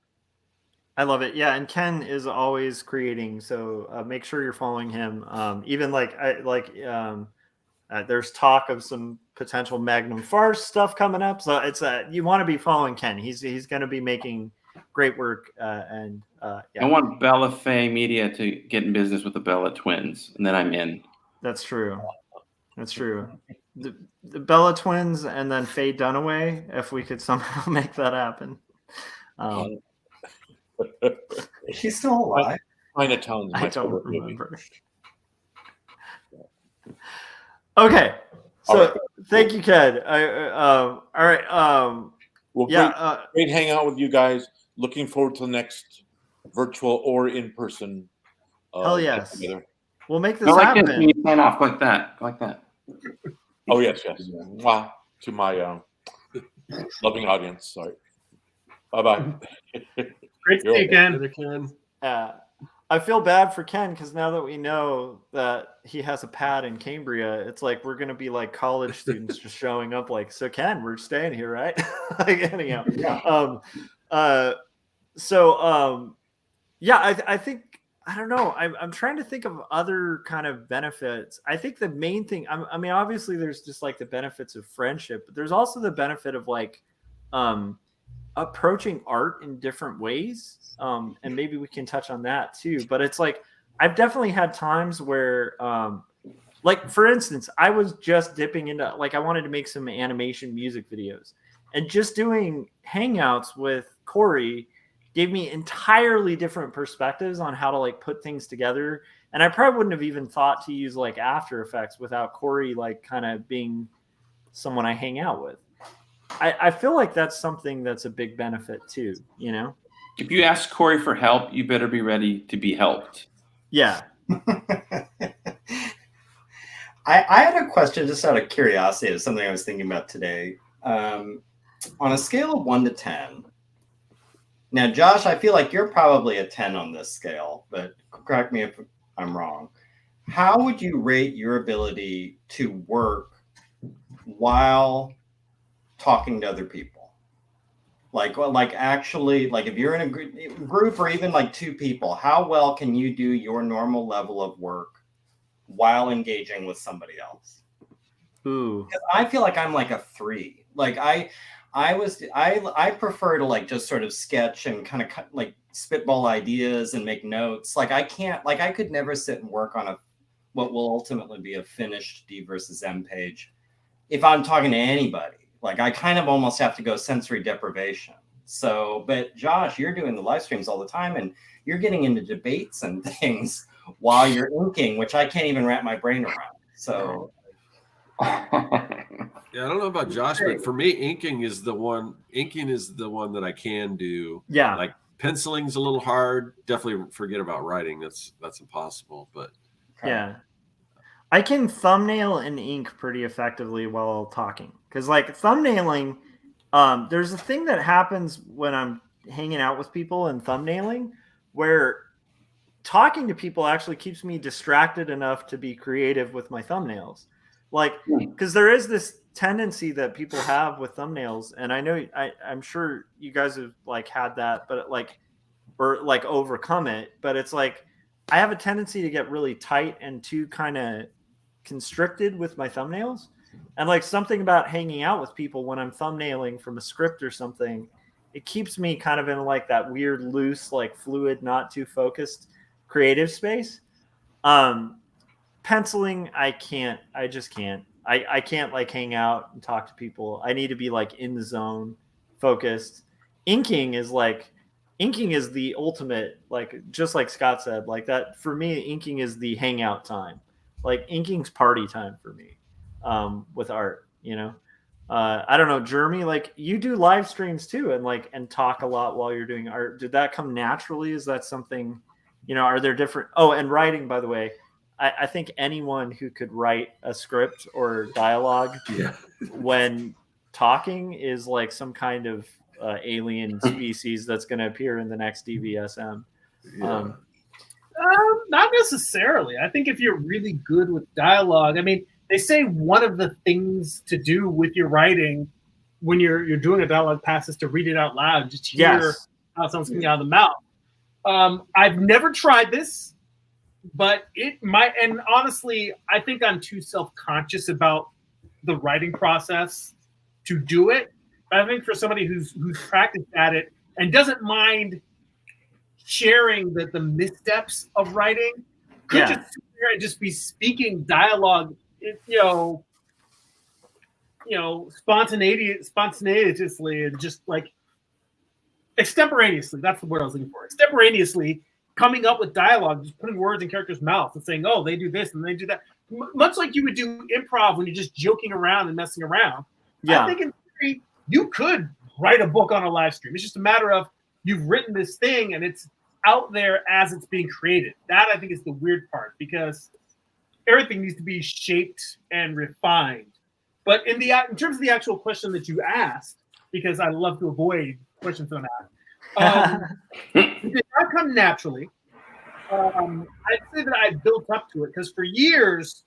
I love it. Yeah, and Ken is always creating, so make sure you're following him. Even there's talk of some potential Magnum Farce stuff coming up, so it's you want to be following Ken. He's going to be making great work, and yeah. I want Bella Fay Media to get in business with the Bella twins, and then I'm in. That's true. That's true. The Bella twins and then Faye Dunaway, if we could somehow make that happen. Is she still alive? Chinatown. I don't remember. Okay, so right. Thank you, Ken. All right. Well, great hanging out with you guys. Looking forward to the next virtual or in person. Hell yes. Together. We'll make this I like happen. this. When you sign off like that. Like that. Oh yes. Mwah, to my loving audience. Sorry. Bye bye. Great to see you, Ken. I feel bad for Ken because now that we know that he has a pad in Cambria, it's like we're gonna be like college students just showing up. Like, so Ken, we're staying here, right? Like, anyhow. Yeah. I think. I don't know. I'm trying to think of other kind of benefits. I think the main thing, I mean, obviously there's just like the benefits of friendship, but there's also the benefit of like approaching art in different ways. And maybe we can touch on that too. But it's like, I've definitely had times where, like, for instance, I was just dipping into, like, I wanted to make some animation music videos. And just doing Hangouts with Corey gave me entirely different perspectives on how to like put things together. And I probably wouldn't have even thought to use like After Effects without Corey, like kind of being someone I hang out with. I feel like that's something that's a big benefit too, you know? If you ask Corey for help, you better be ready to be helped. Yeah. I had a question just out of curiosity. It's something I was thinking about today. On a scale of 1 to 10, now, Josh, I feel like you're probably a 10 on this scale, but correct me if I'm wrong. How would you rate your ability to work while talking to other people? Like actually, like if you're in a group or even like 2 people, how well can you do your normal level of work while engaging with somebody else? Ooh. Because I feel like I'm like a 3. Like I prefer to like just sort of sketch and kind of like spitball ideas and make notes. Like I could never sit and work on what will ultimately be a finished D versus M page if I'm talking to anybody. Like I kind of almost have to go sensory deprivation. So, but Josh, you're doing the live streams all the time and you're getting into debates and things while you're inking, which I can't even wrap my brain around. So Yeah, I don't know about Josh, but for me, inking is the one that I can do. Yeah. Like penciling's a little hard. Definitely forget about writing. That's impossible. But yeah. I can thumbnail and ink pretty effectively while talking. Because like thumbnailing, there's a thing that happens when I'm hanging out with people and thumbnailing where talking to people actually keeps me distracted enough to be creative with my thumbnails. Like, because there is this tendency that people have with thumbnails, and I know I'm sure you guys have like had that, but like, or like overcome it. But it's like I have a tendency to get really tight and too kind of constricted with my thumbnails. And like something about hanging out with people when I'm thumbnailing from a script or something, it keeps me kind of in like that weird, loose, like fluid, not too focused creative space. Penciling, I just can't. I can't like hang out and talk to people. I need to be like in the zone, focused. Inking is the ultimate, like just like Scott said, like that for me, inking is the hangout time. Like inking's party time for me, with art, you know. I don't know, Gerimi, like you do live streams too and talk a lot while you're doing art. Did that come naturally? Is that something, you know, are there different, and writing, by the way, I think anyone who could write a script or dialogue when talking is like some kind of alien species that's going to appear in the next DVSM. Not necessarily. I think if you're really good with dialogue, I mean, they say one of the things to do with your writing when you're doing a dialogue pass is to read it out loud, just hear how it sounds coming out of the mouth. I've never tried this, but it might. And honestly, I think I'm too self-conscious about the writing process to do it. I think for somebody who's practiced at it and doesn't mind sharing the missteps of writing, could just sit there and just be speaking dialogue, spontaneously and just like extemporaneously. That's the word I was looking for. Extemporaneously coming up with dialogue, just putting words in characters' mouths and saying, "Oh, they do this and they do that." Much like you would do improv when you're just joking around and messing around. I think in theory, you could write a book on a live stream. It's just a matter of you've written this thing and it's out there as it's being created. That I think is the weird part, because everything needs to be shaped and refined. But in terms of the actual question that you asked, because I love to avoid questions on that, it did not come naturally. I'd say that I built up to it because for years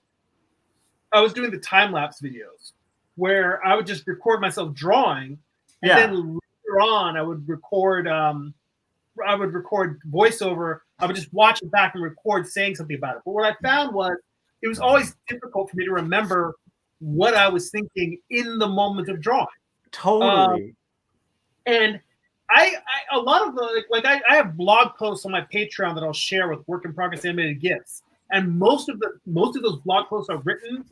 I was doing the time-lapse videos where I would just record myself drawing, and then later on I would record voiceover. I would just watch it back and record saying something about it. But what I found was it was always difficult for me to remember what I was thinking in the moment of drawing. Totally. And I a lot of the I have blog posts on my Patreon that I'll share with work in progress animated GIFs, and most of those blog posts are written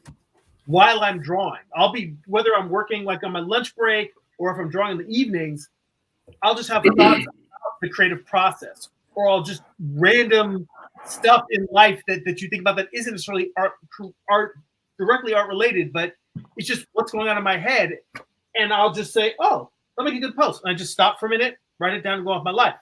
while I'm drawing. I'll be, whether I'm working like on my lunch break or if I'm drawing in the evenings, I'll just have thoughts about the creative process, or I'll just random stuff in life that you think about that isn't necessarily directly art related, but it's just what's going on in my head, and I'll just say, "Oh, let me make a good post," and I just stop for a minute, write it down, and go off my life.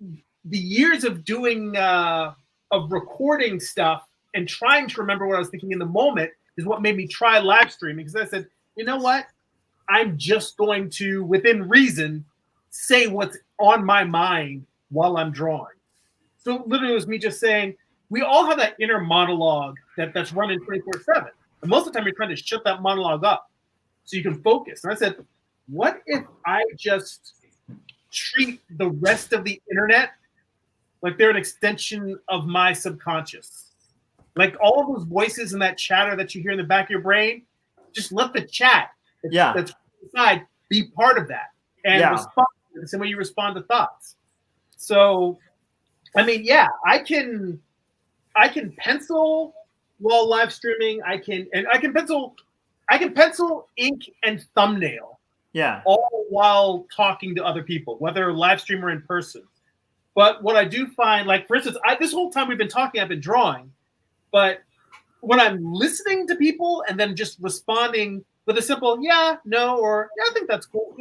The years of doing of recording stuff and trying to remember what I was thinking in the moment is what made me try live streaming, because I said, you know what, I'm just going to, within reason, say what's on my mind while I'm drawing. So literally it was me just saying, we all have that inner monologue that's running 24/7. And most of the time you're trying to shut that monologue up so you can focus. And I said, what if I just treat the rest of the internet like they're an extension of my subconscious? Like all of those voices and that chatter that you hear in the back of your brain, just let the chat that's inside be part of that and respond the same way you respond to thoughts. So, I mean, I can pencil while live streaming. I can pencil, ink, and thumbnail. All while talking to other people, whether live stream or in person. But what I do find, like for instance, this whole time we've been talking, I've been drawing. But when I'm listening to people and then just responding with a simple yeah, no, or yeah, I think that's cool,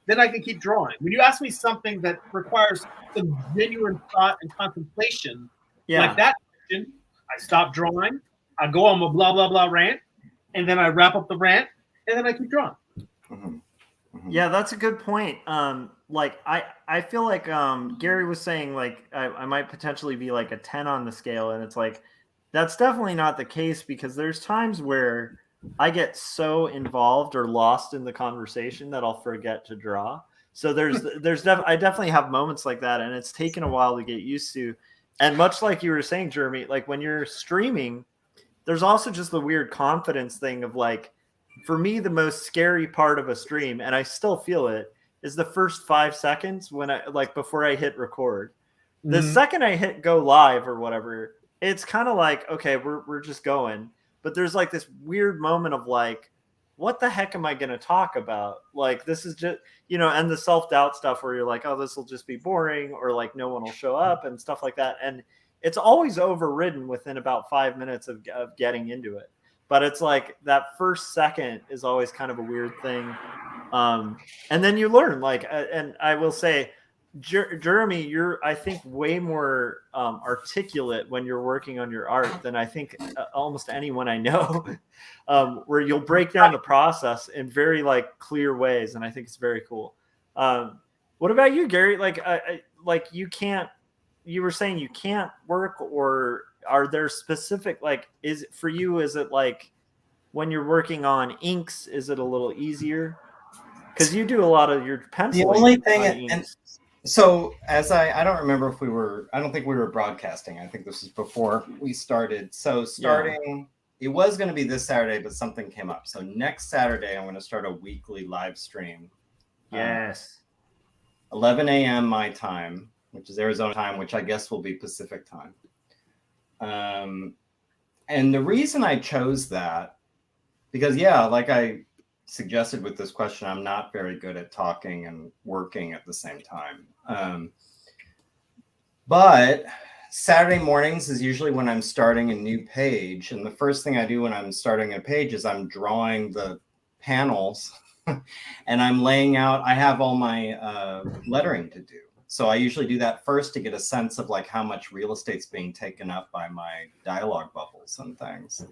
then I can keep drawing. When you ask me something that requires some genuine thought and contemplation, like that question, I stop drawing, I go on a blah, blah, blah rant, and then I wrap up the rant, and then I keep drawing. Yeah, that's a good point. Like I feel like Gary was saying, like I might potentially be like a 10 on the scale, and it's like that's definitely not the case, because there's times where I get so involved or lost in the conversation that I'll forget to draw. So I definitely have moments like that, and it's taken a while to get used to. And much like you were saying, Gerimi, like when you're streaming, there's also just the weird confidence thing of like, for me, the most scary part of a stream, and I still feel it, is the first 5 seconds when before I hit record. The second I hit go live or whatever, it's kind of like, okay, we're just going. but there's like this weird moment of like, what the heck am I going to talk about? Like, this is just, you know, and the self-doubt stuff where you're like, oh, this will just be boring, or like no one will show up and stuff like that. And it's always overridden within about 5 minutes of getting into it. But it's like that first second is always kind of a weird thing. And then you learn, like, and I will say, Gerimi, you're, I think, way more articulate when you're working on your art than I think almost anyone I know, where you'll break down the process in very like clear ways. And I think it's very cool. What about you, Gary? Like, like you were saying you can't work, or are there specific, like, is it for you, is it like when you're working on inks, is it a little easier? Because you do a lot of your penciling. The only thing, and so as I don't remember if I don't think we were broadcasting. I think this was before we started. So it was going to be this Saturday, but something came up. So next Saturday, I'm going to start a weekly live stream. Yes. 11 a.m. my time, which is Arizona time, which I guess will be Pacific time. And the reason I chose that, because like I suggested with this question, I'm not very good at talking and working at the same time. But Saturday mornings is usually when I'm starting a new page. And the first thing I do when I'm starting a page is I'm drawing the panels and I'm laying out, I have all my lettering to do. So I usually do that first to get a sense of like how much real estate's being taken up by my dialogue bubbles and things.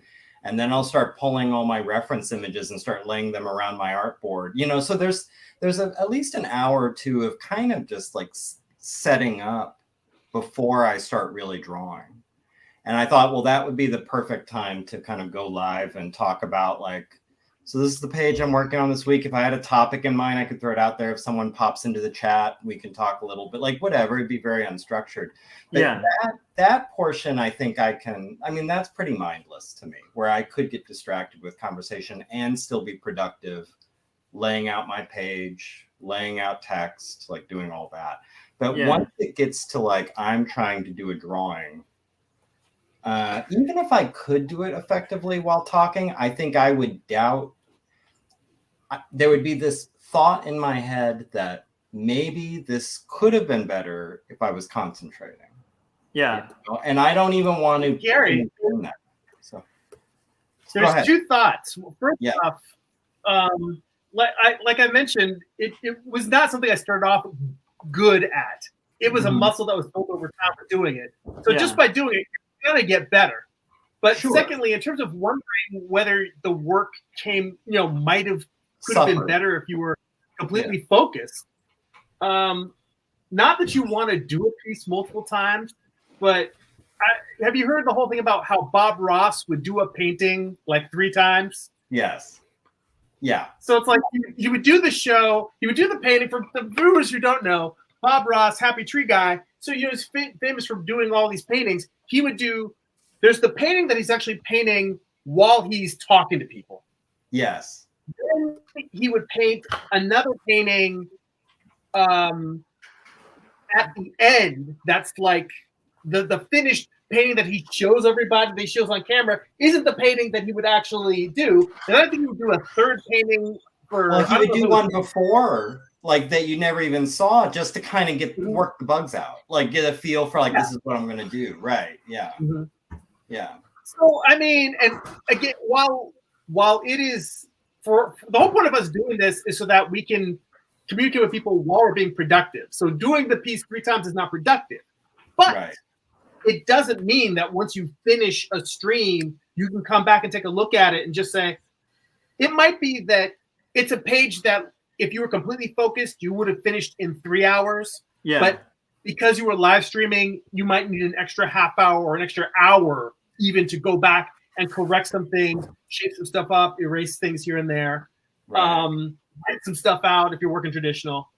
And then I'll start pulling all my reference images and start laying them around my artboard. You know, so there's at least an hour or two of kind of just like setting up before I start really drawing. And I thought, well, that would be the perfect time to kind of go live and talk about like, so this is the page I'm working on this week. If I had a topic in mind, I could throw it out there. If someone pops into the chat, we can talk a little bit, like whatever. It'd be very unstructured. But that portion, I think that's pretty mindless to me, where I could get distracted with conversation and still be productive, laying out my page, laying out text, like doing all that. But once it gets to like, I'm trying to do a drawing, even if I could do it effectively while talking, I think I would doubt. There would be this thought in my head that maybe this could have been better if I was concentrating. Yeah. You know? And I don't even want to. Gary, that. So there's two thoughts. First off, like I mentioned, it was not something I started off good at. It was a muscle that was built over time for doing it. So just by doing it, you're gonna get better. But secondly, in terms of wondering whether the work could have been better if you were completely focused. Not that you want to do a piece multiple times, but have you heard the whole thing about how Bob Ross would do a painting like 3 times? Yes. Yeah. So it's like he would do the show, he would do the painting. For the viewers who don't know, Bob Ross, Happy Tree Guy, so he's famous for doing all these paintings. He would do, there's the painting that he's actually painting while he's talking to people. Yes. Then he would paint another painting at the end. That's like the finished painting that he shows everybody, that he shows on camera, isn't the painting that he would actually do. And I think he would do a third painting for. Well, he would do one before, like that you never even saw, just to kind of work the bugs out, like get a feel for like this is what I'm going to do. Right? Yeah. Mm-hmm. Yeah. So I mean, and again, while it is for the whole point of us doing this is so that we can communicate with people while we're being productive. So doing the piece 3 times is not productive, but it doesn't mean that once you finish a stream, you can come back and take a look at it and just say, it might be that it's a page that if you were completely focused, you would have finished in 3 hours. Yeah. But because you were live streaming, you might need an extra half hour or an extra hour even to go back and correct some things, shape some stuff up, erase things here and there, write some stuff out if you're working traditional.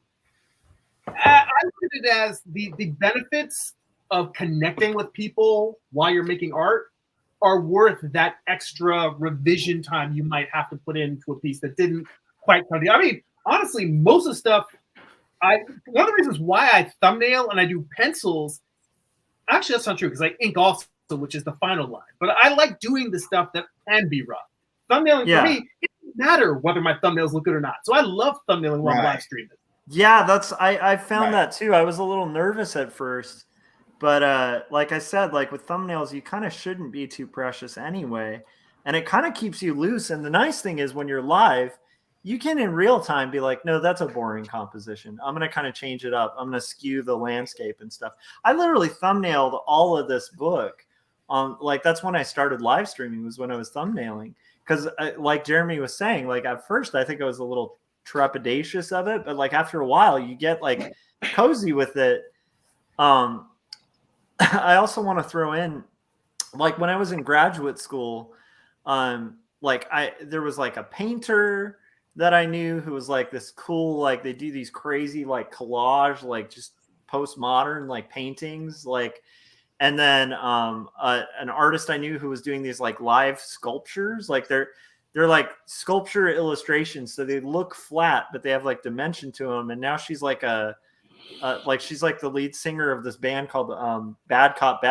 I look at it as the benefits of connecting with people while you're making art are worth that extra revision time you might have to put into a piece that didn't quite come together. I mean, honestly, most of the stuff, one of the reasons why I thumbnail and I do pencils, actually that's not true because I ink also, also, which is the final line. But I like doing the stuff that can be rough. Thumbnailing for me, it doesn't matter whether my thumbnails look good or not. So I love thumbnailing while I'm live streaming. Yeah, I found that too. I was a little nervous at first, but like I said, like with thumbnails, you kind of shouldn't be too precious anyway, and it kind of keeps you loose. And the nice thing is when you're live, you can in real time be like, no, that's a boring composition. I'm going to kind of change it up. I'm going to skew the landscape and stuff. I literally thumbnailed all of this book on like, that's when I started live streaming, was when I was thumbnailing. Because like Jeremy was saying, like at first I think I was a little trepidatious of it, but like after a while you get like cozy with it. I also want to throw in, like when I was in graduate school, there was like a painter that I knew who was like this cool, like they do these crazy like collage, like just postmodern like paintings, like, and then an artist I knew who was doing these like live sculptures, like they're like sculpture illustrations, so they look flat but they have like dimension to them. And now she's like she's like the lead singer of this band called Bad Cop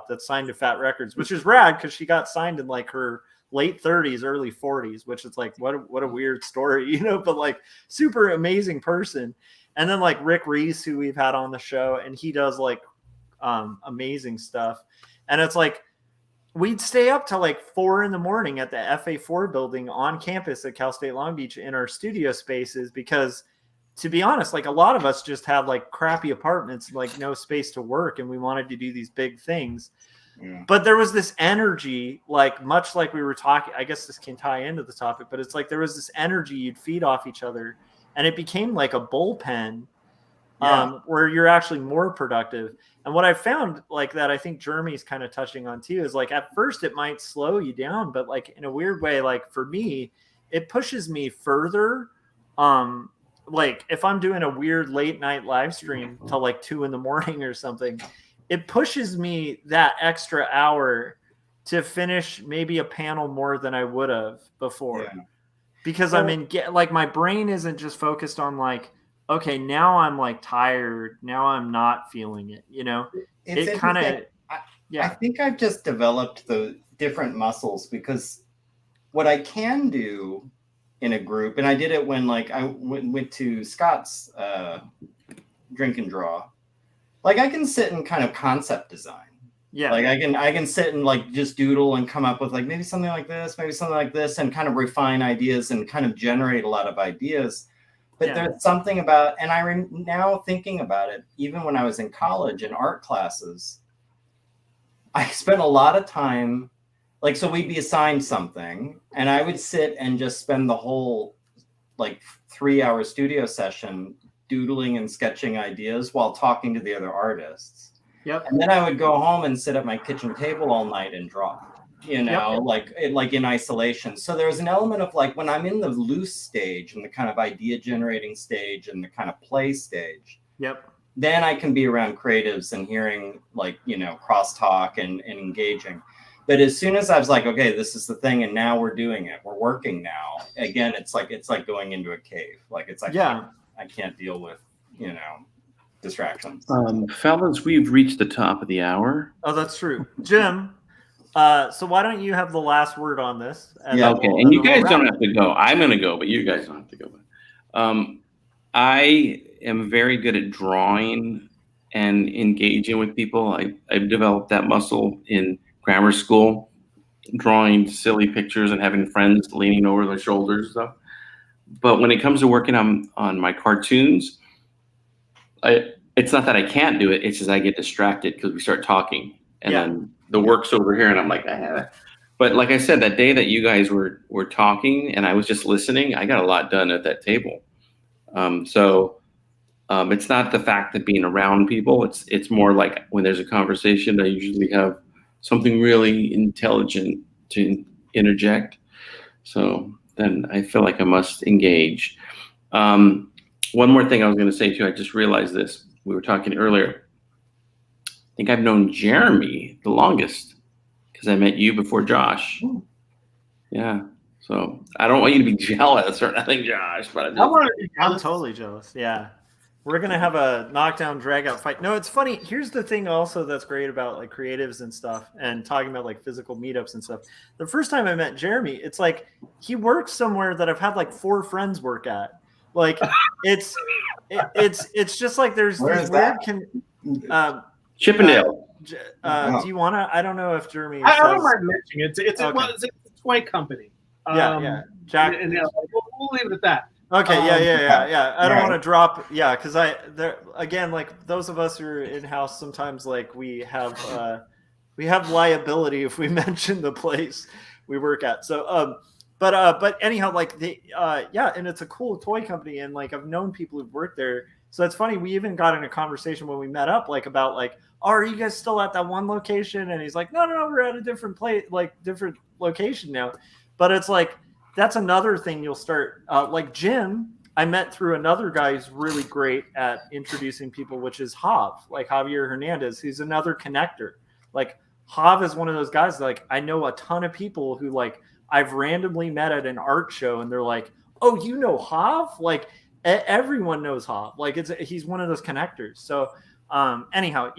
that's signed to Fat Records, which is rad because she got signed in like her late 30s, early 40s, which is like what a weird story, you know, but like super amazing person. And then like Rick Reese, who we've had on the show, and he does like amazing stuff. And it's like we'd stay up till like 4 a.m. at the FA4 building on campus at Cal State Long Beach in our studio spaces, because to be honest, like a lot of us just had like crappy apartments, like no space to work, and we wanted to do these big things. Yeah. But there was this energy, like much like we were talking, I guess this can tie into the topic, but it's like there was this energy you'd feed off each other, and it became like a bullpen where you're actually more productive. And what I found, like that I think Jeremy's kind of touching on too, is like at first it might slow you down, but like in a weird way, like for me, it pushes me further. Like if I'm doing a weird late night live stream till like 2 a.m. or something, it pushes me that extra hour to finish maybe a panel more than I would have before, because I'm in like my brain isn't just focused on like, okay, now I'm like tired. Now I'm not feeling it. You know, it kind of, I think I've just developed the different muscles, because what I can do in a group, and I did it when like I went to Scott's drink and draw. Like I can sit and kind of concept design. Yeah. Like I can sit and like just doodle and come up with like maybe something like this, and kind of refine ideas and kind of generate a lot of ideas. But there's something about, and now thinking about it, even when I was in college in art classes, I spent a lot of time, like, so we'd be assigned something and I would sit and just spend the whole like 3-hour studio session doodling and sketching ideas while talking to the other artists. Yep. And then I would go home and sit at my kitchen table all night and draw, you know, like in isolation. So there's an element of like when I'm in the loose stage and the kind of idea generating stage and the kind of play stage. Yep. Then I can be around creatives and hearing like, you know, crosstalk and engaging. But as soon as I was like, okay, this is the thing, and now we're doing it, we're working now. Again, it's like going into a cave. Like it's like I can't deal with, you know, distractions. Fellas, we've reached the top of the hour. Oh, that's true. Jim, so why don't you have the last word on this? Okay. And you guys don't have to go. I'm going to go, but you guys don't have to go. I am very good at drawing and engaging with people. I've developed that muscle in grammar school, drawing silly pictures and having friends leaning over their shoulders and stuff. But when it comes to working on my cartoons, it's not that I can't do it. It's just I get distracted because we start talking, and then the work's over here, and I'm like, But like I said, that day that you guys were talking, and I was just listening, I got a lot done at that table. So it's not the fact that being around people. It's more like when there's a conversation, I usually have something really intelligent to interject. So then I feel like I must engage. One more thing I was going to say too, I just realized this. We were talking earlier. I think I've known Jeremy the longest because I met you before Josh. Ooh. Yeah. So I don't want you to be jealous or nothing, Josh, but I'm totally jealous. Yeah. We're gonna have a knockdown, drag out fight. No, it's funny. Here's the thing, also that's great about like creatives and stuff, and talking about like physical meetups and stuff. The first time I met Gerimi, it's like he works somewhere that I've had like 4 friends work at. Like it's just like there's Where these is weird that? Chippendale. do you want to? I don't know if Gerimi. I don't mind mentioning it. It's Okay. it's a toy company. Yeah. Jack. And we'll leave it at that. Okay, yeah. I don't Right. want to drop, because there again, like those of us who are in house, sometimes like we have liability if we mention the place we work at. So, but anyhow, like and it's a cool toy company, and like I've known people who've worked there. So it's funny. We even got in a conversation when we met up, like about like, oh, are you guys still at that one location? And he's like, no, we're at a different place, like different location now. But it's like, that's another thing you'll start, like Jim, I met through another guy who's really great at introducing people, which is Hav, like Javier Hernandez. He's another connector. Like Hav is one of those guys, like I know a ton of people who like I've randomly met at an art show and they're like, oh, you know Hav? Like everyone knows Hav. Like he's one of those connectors. So anyhow,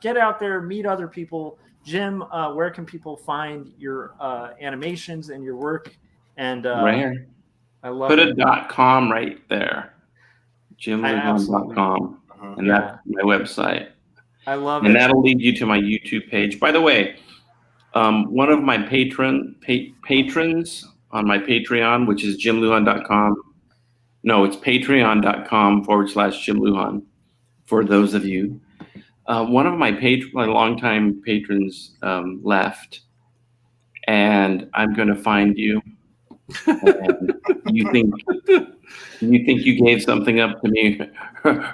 get out there, meet other people. Jim, where can people find your animations and your work? And Right here. I love Put it. a .com right there. JimLujan.com. And that's my website. I love and it. that'll lead you to my YouTube page. By the way, one of my patrons on my Patreon, which is JimLujan.com. No, it's patreon.com/Jim Lujan for those of you. One of my longtime patrons left, and I'm going to find you. And you think you gave something up to me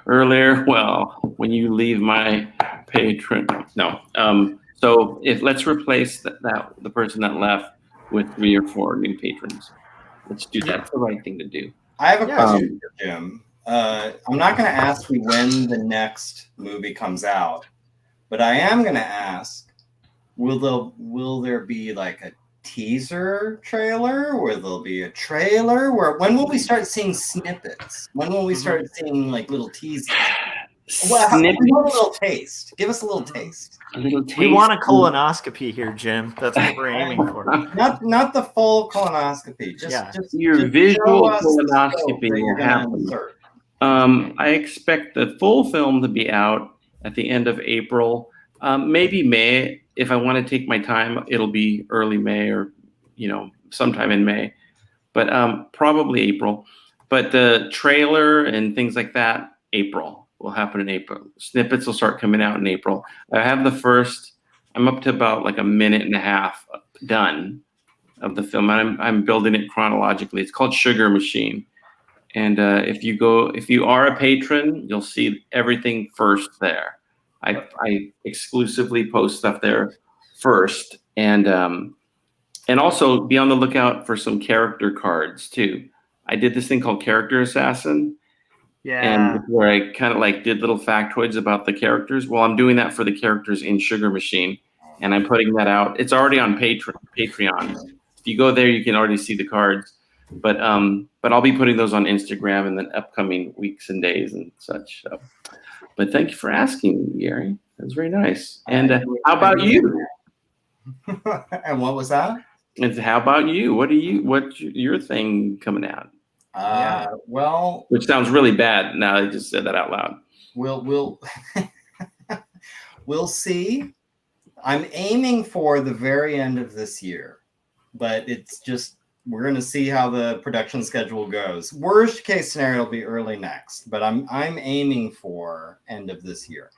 earlier? Well, when you leave my patron, no. So let's replace the person that left with 3 or 4 new patrons. Let's do that. That's the right thing to do. I have a question for Jim. I'm not going to ask you when the next movie comes out, but I am going to ask: will there be like a teaser trailer? Will there be a trailer? When will we start seeing snippets? When will we start seeing like little teasers? Well, we want a little taste. Give us a little taste. We want a colonoscopy here, Jim. That's what we're aiming for. Not the full colonoscopy. Just your visual colonoscopy will happen. I expect the full film to be out at the end of April, maybe May. If I want to take my time, it'll be early May or sometime in May, but probably April. But the trailer and things like that, April will happen in April. Snippets will start coming out in April. I have the first. I'm up to about like a minute and a half done of the film. I'm building it chronologically. It's called Sugar Machine. And if you are a patron, you'll see everything first there. I exclusively post stuff there first, and also be on the lookout for some character cards too. I did this thing called Character Assassin, and where I kind of like did little factoids about the characters. Well, I'm doing that for the characters in Sugar Machine, and I'm putting that out. It's already on Patreon. If you go there, you can already see the cards. But I'll be putting those on Instagram in the upcoming weeks and days and such. So. But thank you for asking, Gary. That was very nice. And how about you? And what was that? And how about you? What's your thing coming out? Well, which sounds really bad. Now I just said that out loud. We'll see. I'm aiming for the very end of this year, but it's just we're going to see how the production schedule goes. Worst case scenario will be early next, but I'm aiming for end of this year.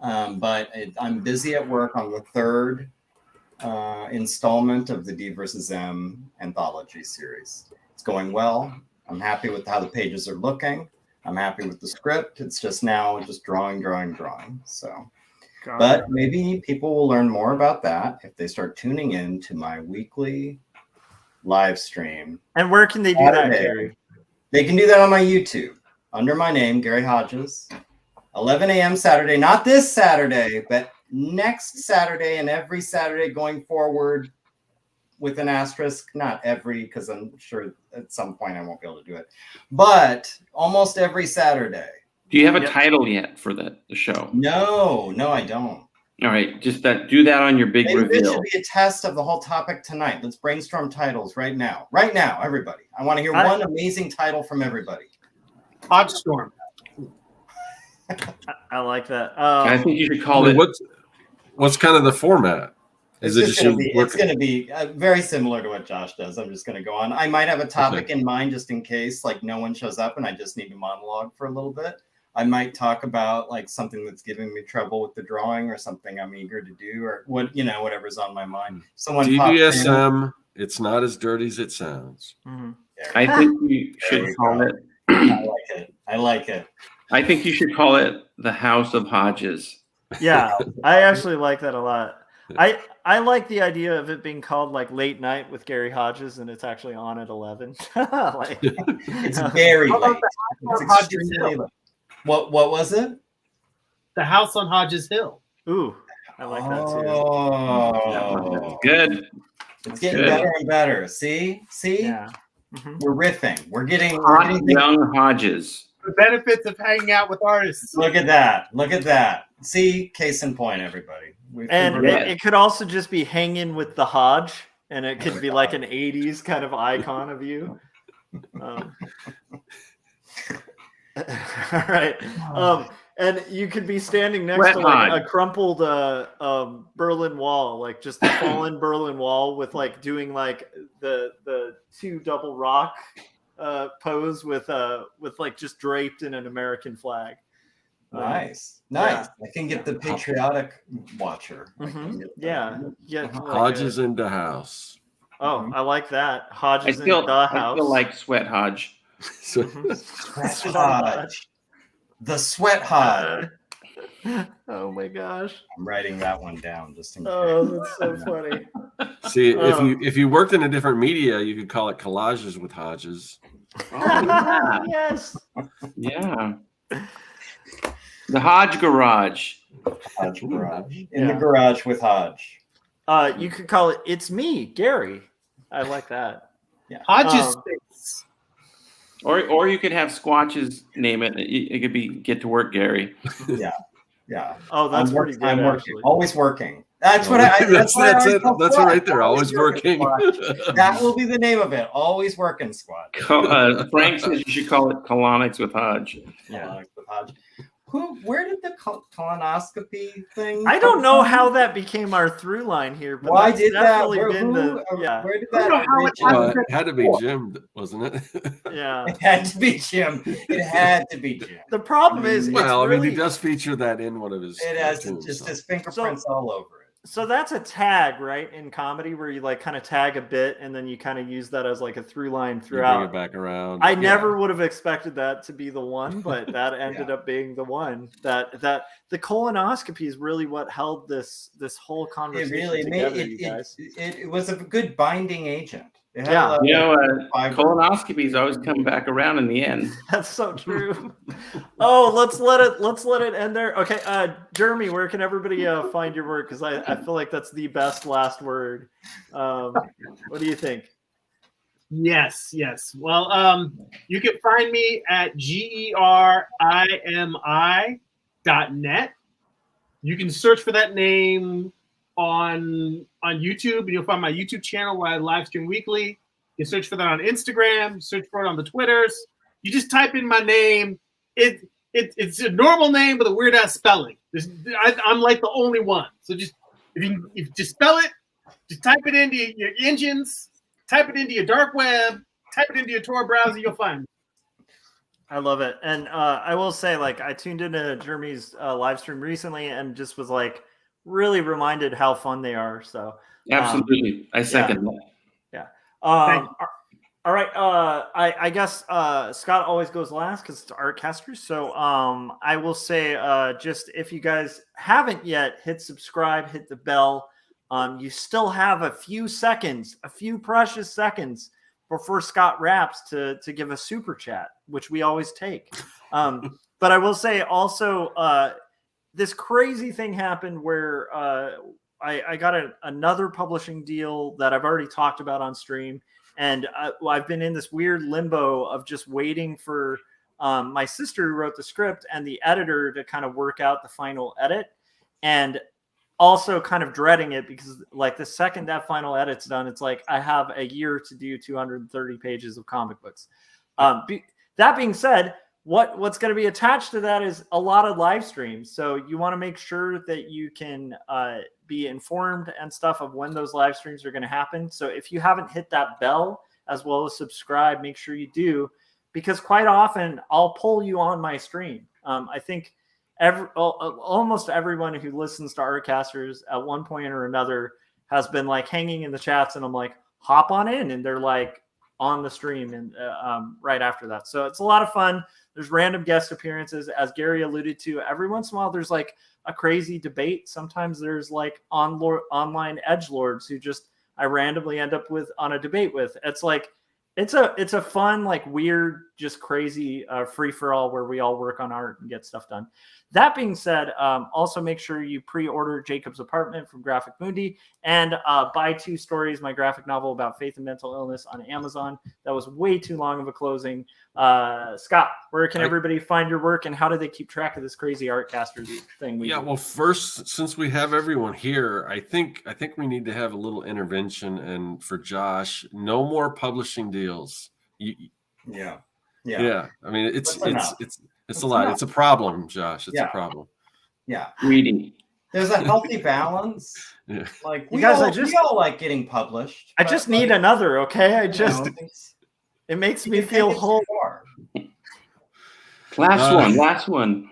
But I'm busy at work on the 3rd installment of the D versus M anthology series. It's going well. I'm happy with how the pages are looking. I'm happy with the script. It's just now just drawing. So, but maybe people will learn more about that if they start tuning in to my weekly live stream. And where can they do that, Gary? They can do that on my YouTube under my name, Gary Hodges. 11 a.m. Saturday, not this Saturday, but next Saturday and every Saturday going forward with an asterisk. Not every, because I'm sure at some point I won't be able to do it, but almost every Saturday Do you have a Yep. title yet for the show? No, I don't. All right, just do that on your big Maybe this reveal. should be a test of the whole topic tonight. Let's brainstorm titles right now. Right now, everybody. I want to hear one amazing title from everybody. Hodge Storm. I like that. I think you should call it. What's kind of the format? It's Is it just just going to be very similar to what Josh does. I'm just going to go on. I might have a topic in mind just in case, like no one shows up and I just need to monologue for a little bit. I might talk about like something that's giving me trouble with the drawing or something I'm eager to do or whatever's on my mind. Someone DBSM, it's not as dirty as it sounds. Mhm. I think you should call it. I like it. I think you should call it the House of Hodges. Yeah, I actually like that a lot. I like the idea of it being called like Late Night with Gary Hodges, and it's actually on at 11. Like, It's very How about late. the It's House on Hodges extremely Hill? late. What was it? The House on Hodges Hill. ooh, I like that too. Oh, Good. it's getting Good. better and better. See, Yeah. Mhm. we're riffing. We're getting Hot young Hodges. The benefits of hanging out with artists. Look at that. See, case in point, everybody. And Yeah. it could also just be hanging with the Hodge, and it could be like an 80s kind of icon of you. All right. And you could be standing next to like a crumpled Berlin Wall, like just a fallen Berlin Wall with like doing like the two double rock pose with like just draped in an American flag. Nice. Yeah. I can get the patriotic watcher. Mhm. Yeah. Hodges in the house. Oh, I like that. I Hodges in still the house. like Sweat Hodge. So, Sweat Hodge. The Sweat Hodge. Oh my gosh. I'm writing that one down just in case. Oh, that's so funny. see, if you worked in a different media, you could call it Collages with Hodges. Oh, Yes. yeah. The Hodge Garage. Hodge Garage. In the garage with Hodge. You could call it "It's Me, Gary." I like that. Yeah. Hodges Space. Or you could have Squatches name it. It could be Get to Work Gary. Yeah. Oh, that's pretty good. I'm working. Actually. Always working. That's what I. That's what I it. always tell That's Squatch. right there. Always working. Squatch. That will be the name of it. Always working, Squad. Frank says you should call it Colonics with Hodge. Yeah. With Hodge. Where did the colonoscopy thing? I don't know how that became our through line here, but Why that's did that? definitely Where, been the where did I don't that? know how it originate? happened. It had to be Jim, wasn't it? yeah. It had to be Jim. It had to be Jim. The problem is, Well, it's really, I mean, he does feature that in one of his. It has cartoons, just so. his fingerprints all over it. so that's a tag, right? In comedy, where you like kind of tag a bit and then you kind of use that as like a through line You bring throughout. it back around. I never would have expected that to be the one, but that ended up being the one. That the colonoscopy is really what held this whole It conversation really together, made you guys. it was a good binding agent. It had Yeah. a lot You know, of fiber. colonoscopies always come back around in the end. That's so true. Oh, let's let it end there. Okay, Gerimi, where can everybody find your work? Because I feel like that's the best last word. What do you think? Yes. Well, you can find me at gerimi.net. You can search for that name on YouTube, and you'll find my YouTube channel where I live stream weekly. You search for that on Instagram, search for it on the Twitters. You just type in my name. It's a normal name with a weird ass spelling. I'm like the only one. So just if you just spell it, just type it into your engines, type it into your dark web, type it into your Tor browser, you'll find me. I love it. And I will say, like, I tuned into Jeremy's live stream recently and just was like really reminded how fun they are. So Absolutely. I second that. all right. I guess Scott always goes last because it's Artcasters. So I will say just if you guys haven't yet, hit subscribe, hit the bell. You still have a few precious seconds before Scott raps to give a super chat, which we always take. But I will say also this crazy thing happened where I got another publishing deal that I've already talked about on stream. And I've been in this weird limbo of just waiting for my sister who wrote the script and the editor to kind of work out the final edit, and also kind of dreading it because like the second that final edit's done, it's like I have a year to do 230 pages of comic books. That being said, what's going to be attached to that is a lot of live streams. So you want to make sure that you can be informed and stuff of when those live streams are going to happen. So if you haven't hit that bell as well as subscribe, make sure you do, because quite often I'll pull you on my stream. I think almost everyone who listens to Artcasters at one point or another has been like hanging in the chats, and I'm like, hop on in, and they're like on the stream and right after that. So it's a lot of fun. There's random guest appearances, as Gary alluded to. Every once in a while, there's like a crazy debate. Sometimes there's like online edgelords who just I randomly end up with on a debate with. It's like it's a fun, like weird, just crazy free for all where we all work on art and get stuff done. That being said, also make sure you pre-order Jacob's Apartment from Graphic Mundi and buy 2 stories, my graphic novel about faith and mental illness, on Amazon. That was way too long of a closing. Scott, where can everybody find your work, and how do they keep track of this crazy Artcasters thing? Well, first, since we have everyone here, I think we need to have a little intervention. And for Josh, no more publishing deals. Yeah. I mean, it's a lot. It's a problem, Josh. It's a problem. Yeah. Reading. There's a healthy balance. Yeah. Like You guys, we all like getting published. I just need another, okay? It makes me feel whole. Last one.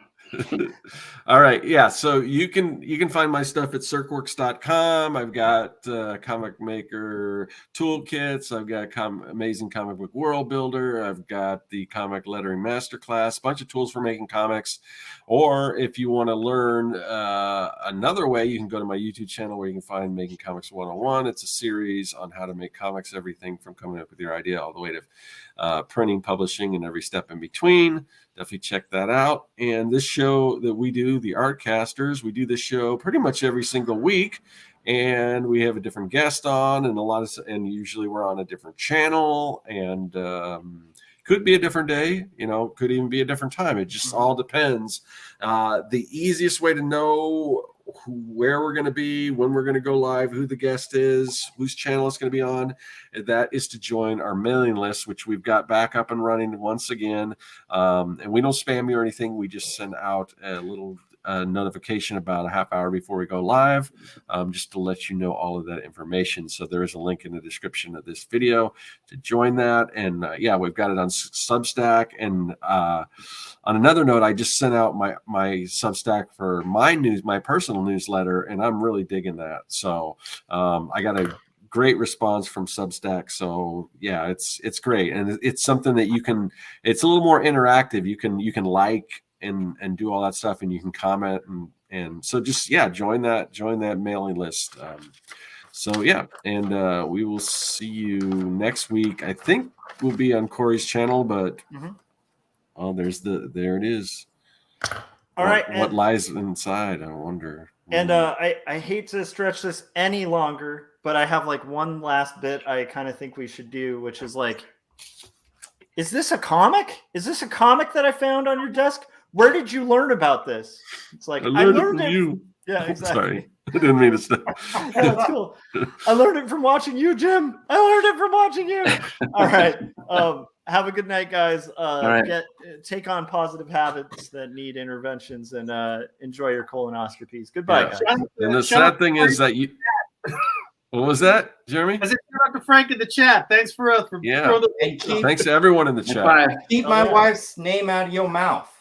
All right. Yeah. So you can find my stuff at circworks.com. I've got comic maker toolkits. I've got amazing comic book world builder. I've got the comic lettering masterclass, a bunch of tools for making comics. Or if you want to learn another way, you can go to my YouTube channel where you can find Making Comics 101. It's a series on how to make comics, everything from coming up with your idea all the way to printing, publishing, and every step in between. Definitely check that out. And this show that we do, the Artcasters, we do this show pretty much every single week, and we have a different guest on, and usually we're on a different channel, and could be a different day, could even be a different time. It just all depends. The easiest way to know where we're going to be, when we're going to go live, who the guest is, whose channel it's going to be on, that is to join our mailing list, which we've got back up and running once again. And we don't spam you or anything. We just send out a little notification about a half hour before we go live, just to let you know all of that information. So there is a link in the description of this video to join that. And we've got it on Substack. And on another note, I just sent out my Substack for my personal newsletter, and I'm really digging that. So I got a great response from Substack. So yeah, it's great. And it's something that it's a little more interactive. You can like and do all that stuff, and you can comment and so just join that mailing list. And we will see you next week. I think we'll be on Corey's channel, but there it is. All right, what lies inside, I wonder. And I hate to stretch this any longer, but I have like one last bit I kind of think we should do, which is like, is this a comic? Is this a comic that I found on your desk? Where did you learn about this? It's like, I learned it from you. Yeah, exactly. Sorry, I didn't mean to stop. That's cool. I learned it from watching you, Jim. I learned it from watching you. All right. Have a good night, guys. Take on positive habits that need interventions, and enjoy your colonoscopies. Goodbye, guys. And the sad thing is that you. What was that, Jeremy? I said, Dr. Frank in the chat. Thanks for thanks to everyone in the chat. Keep my wife's name out of your mouth.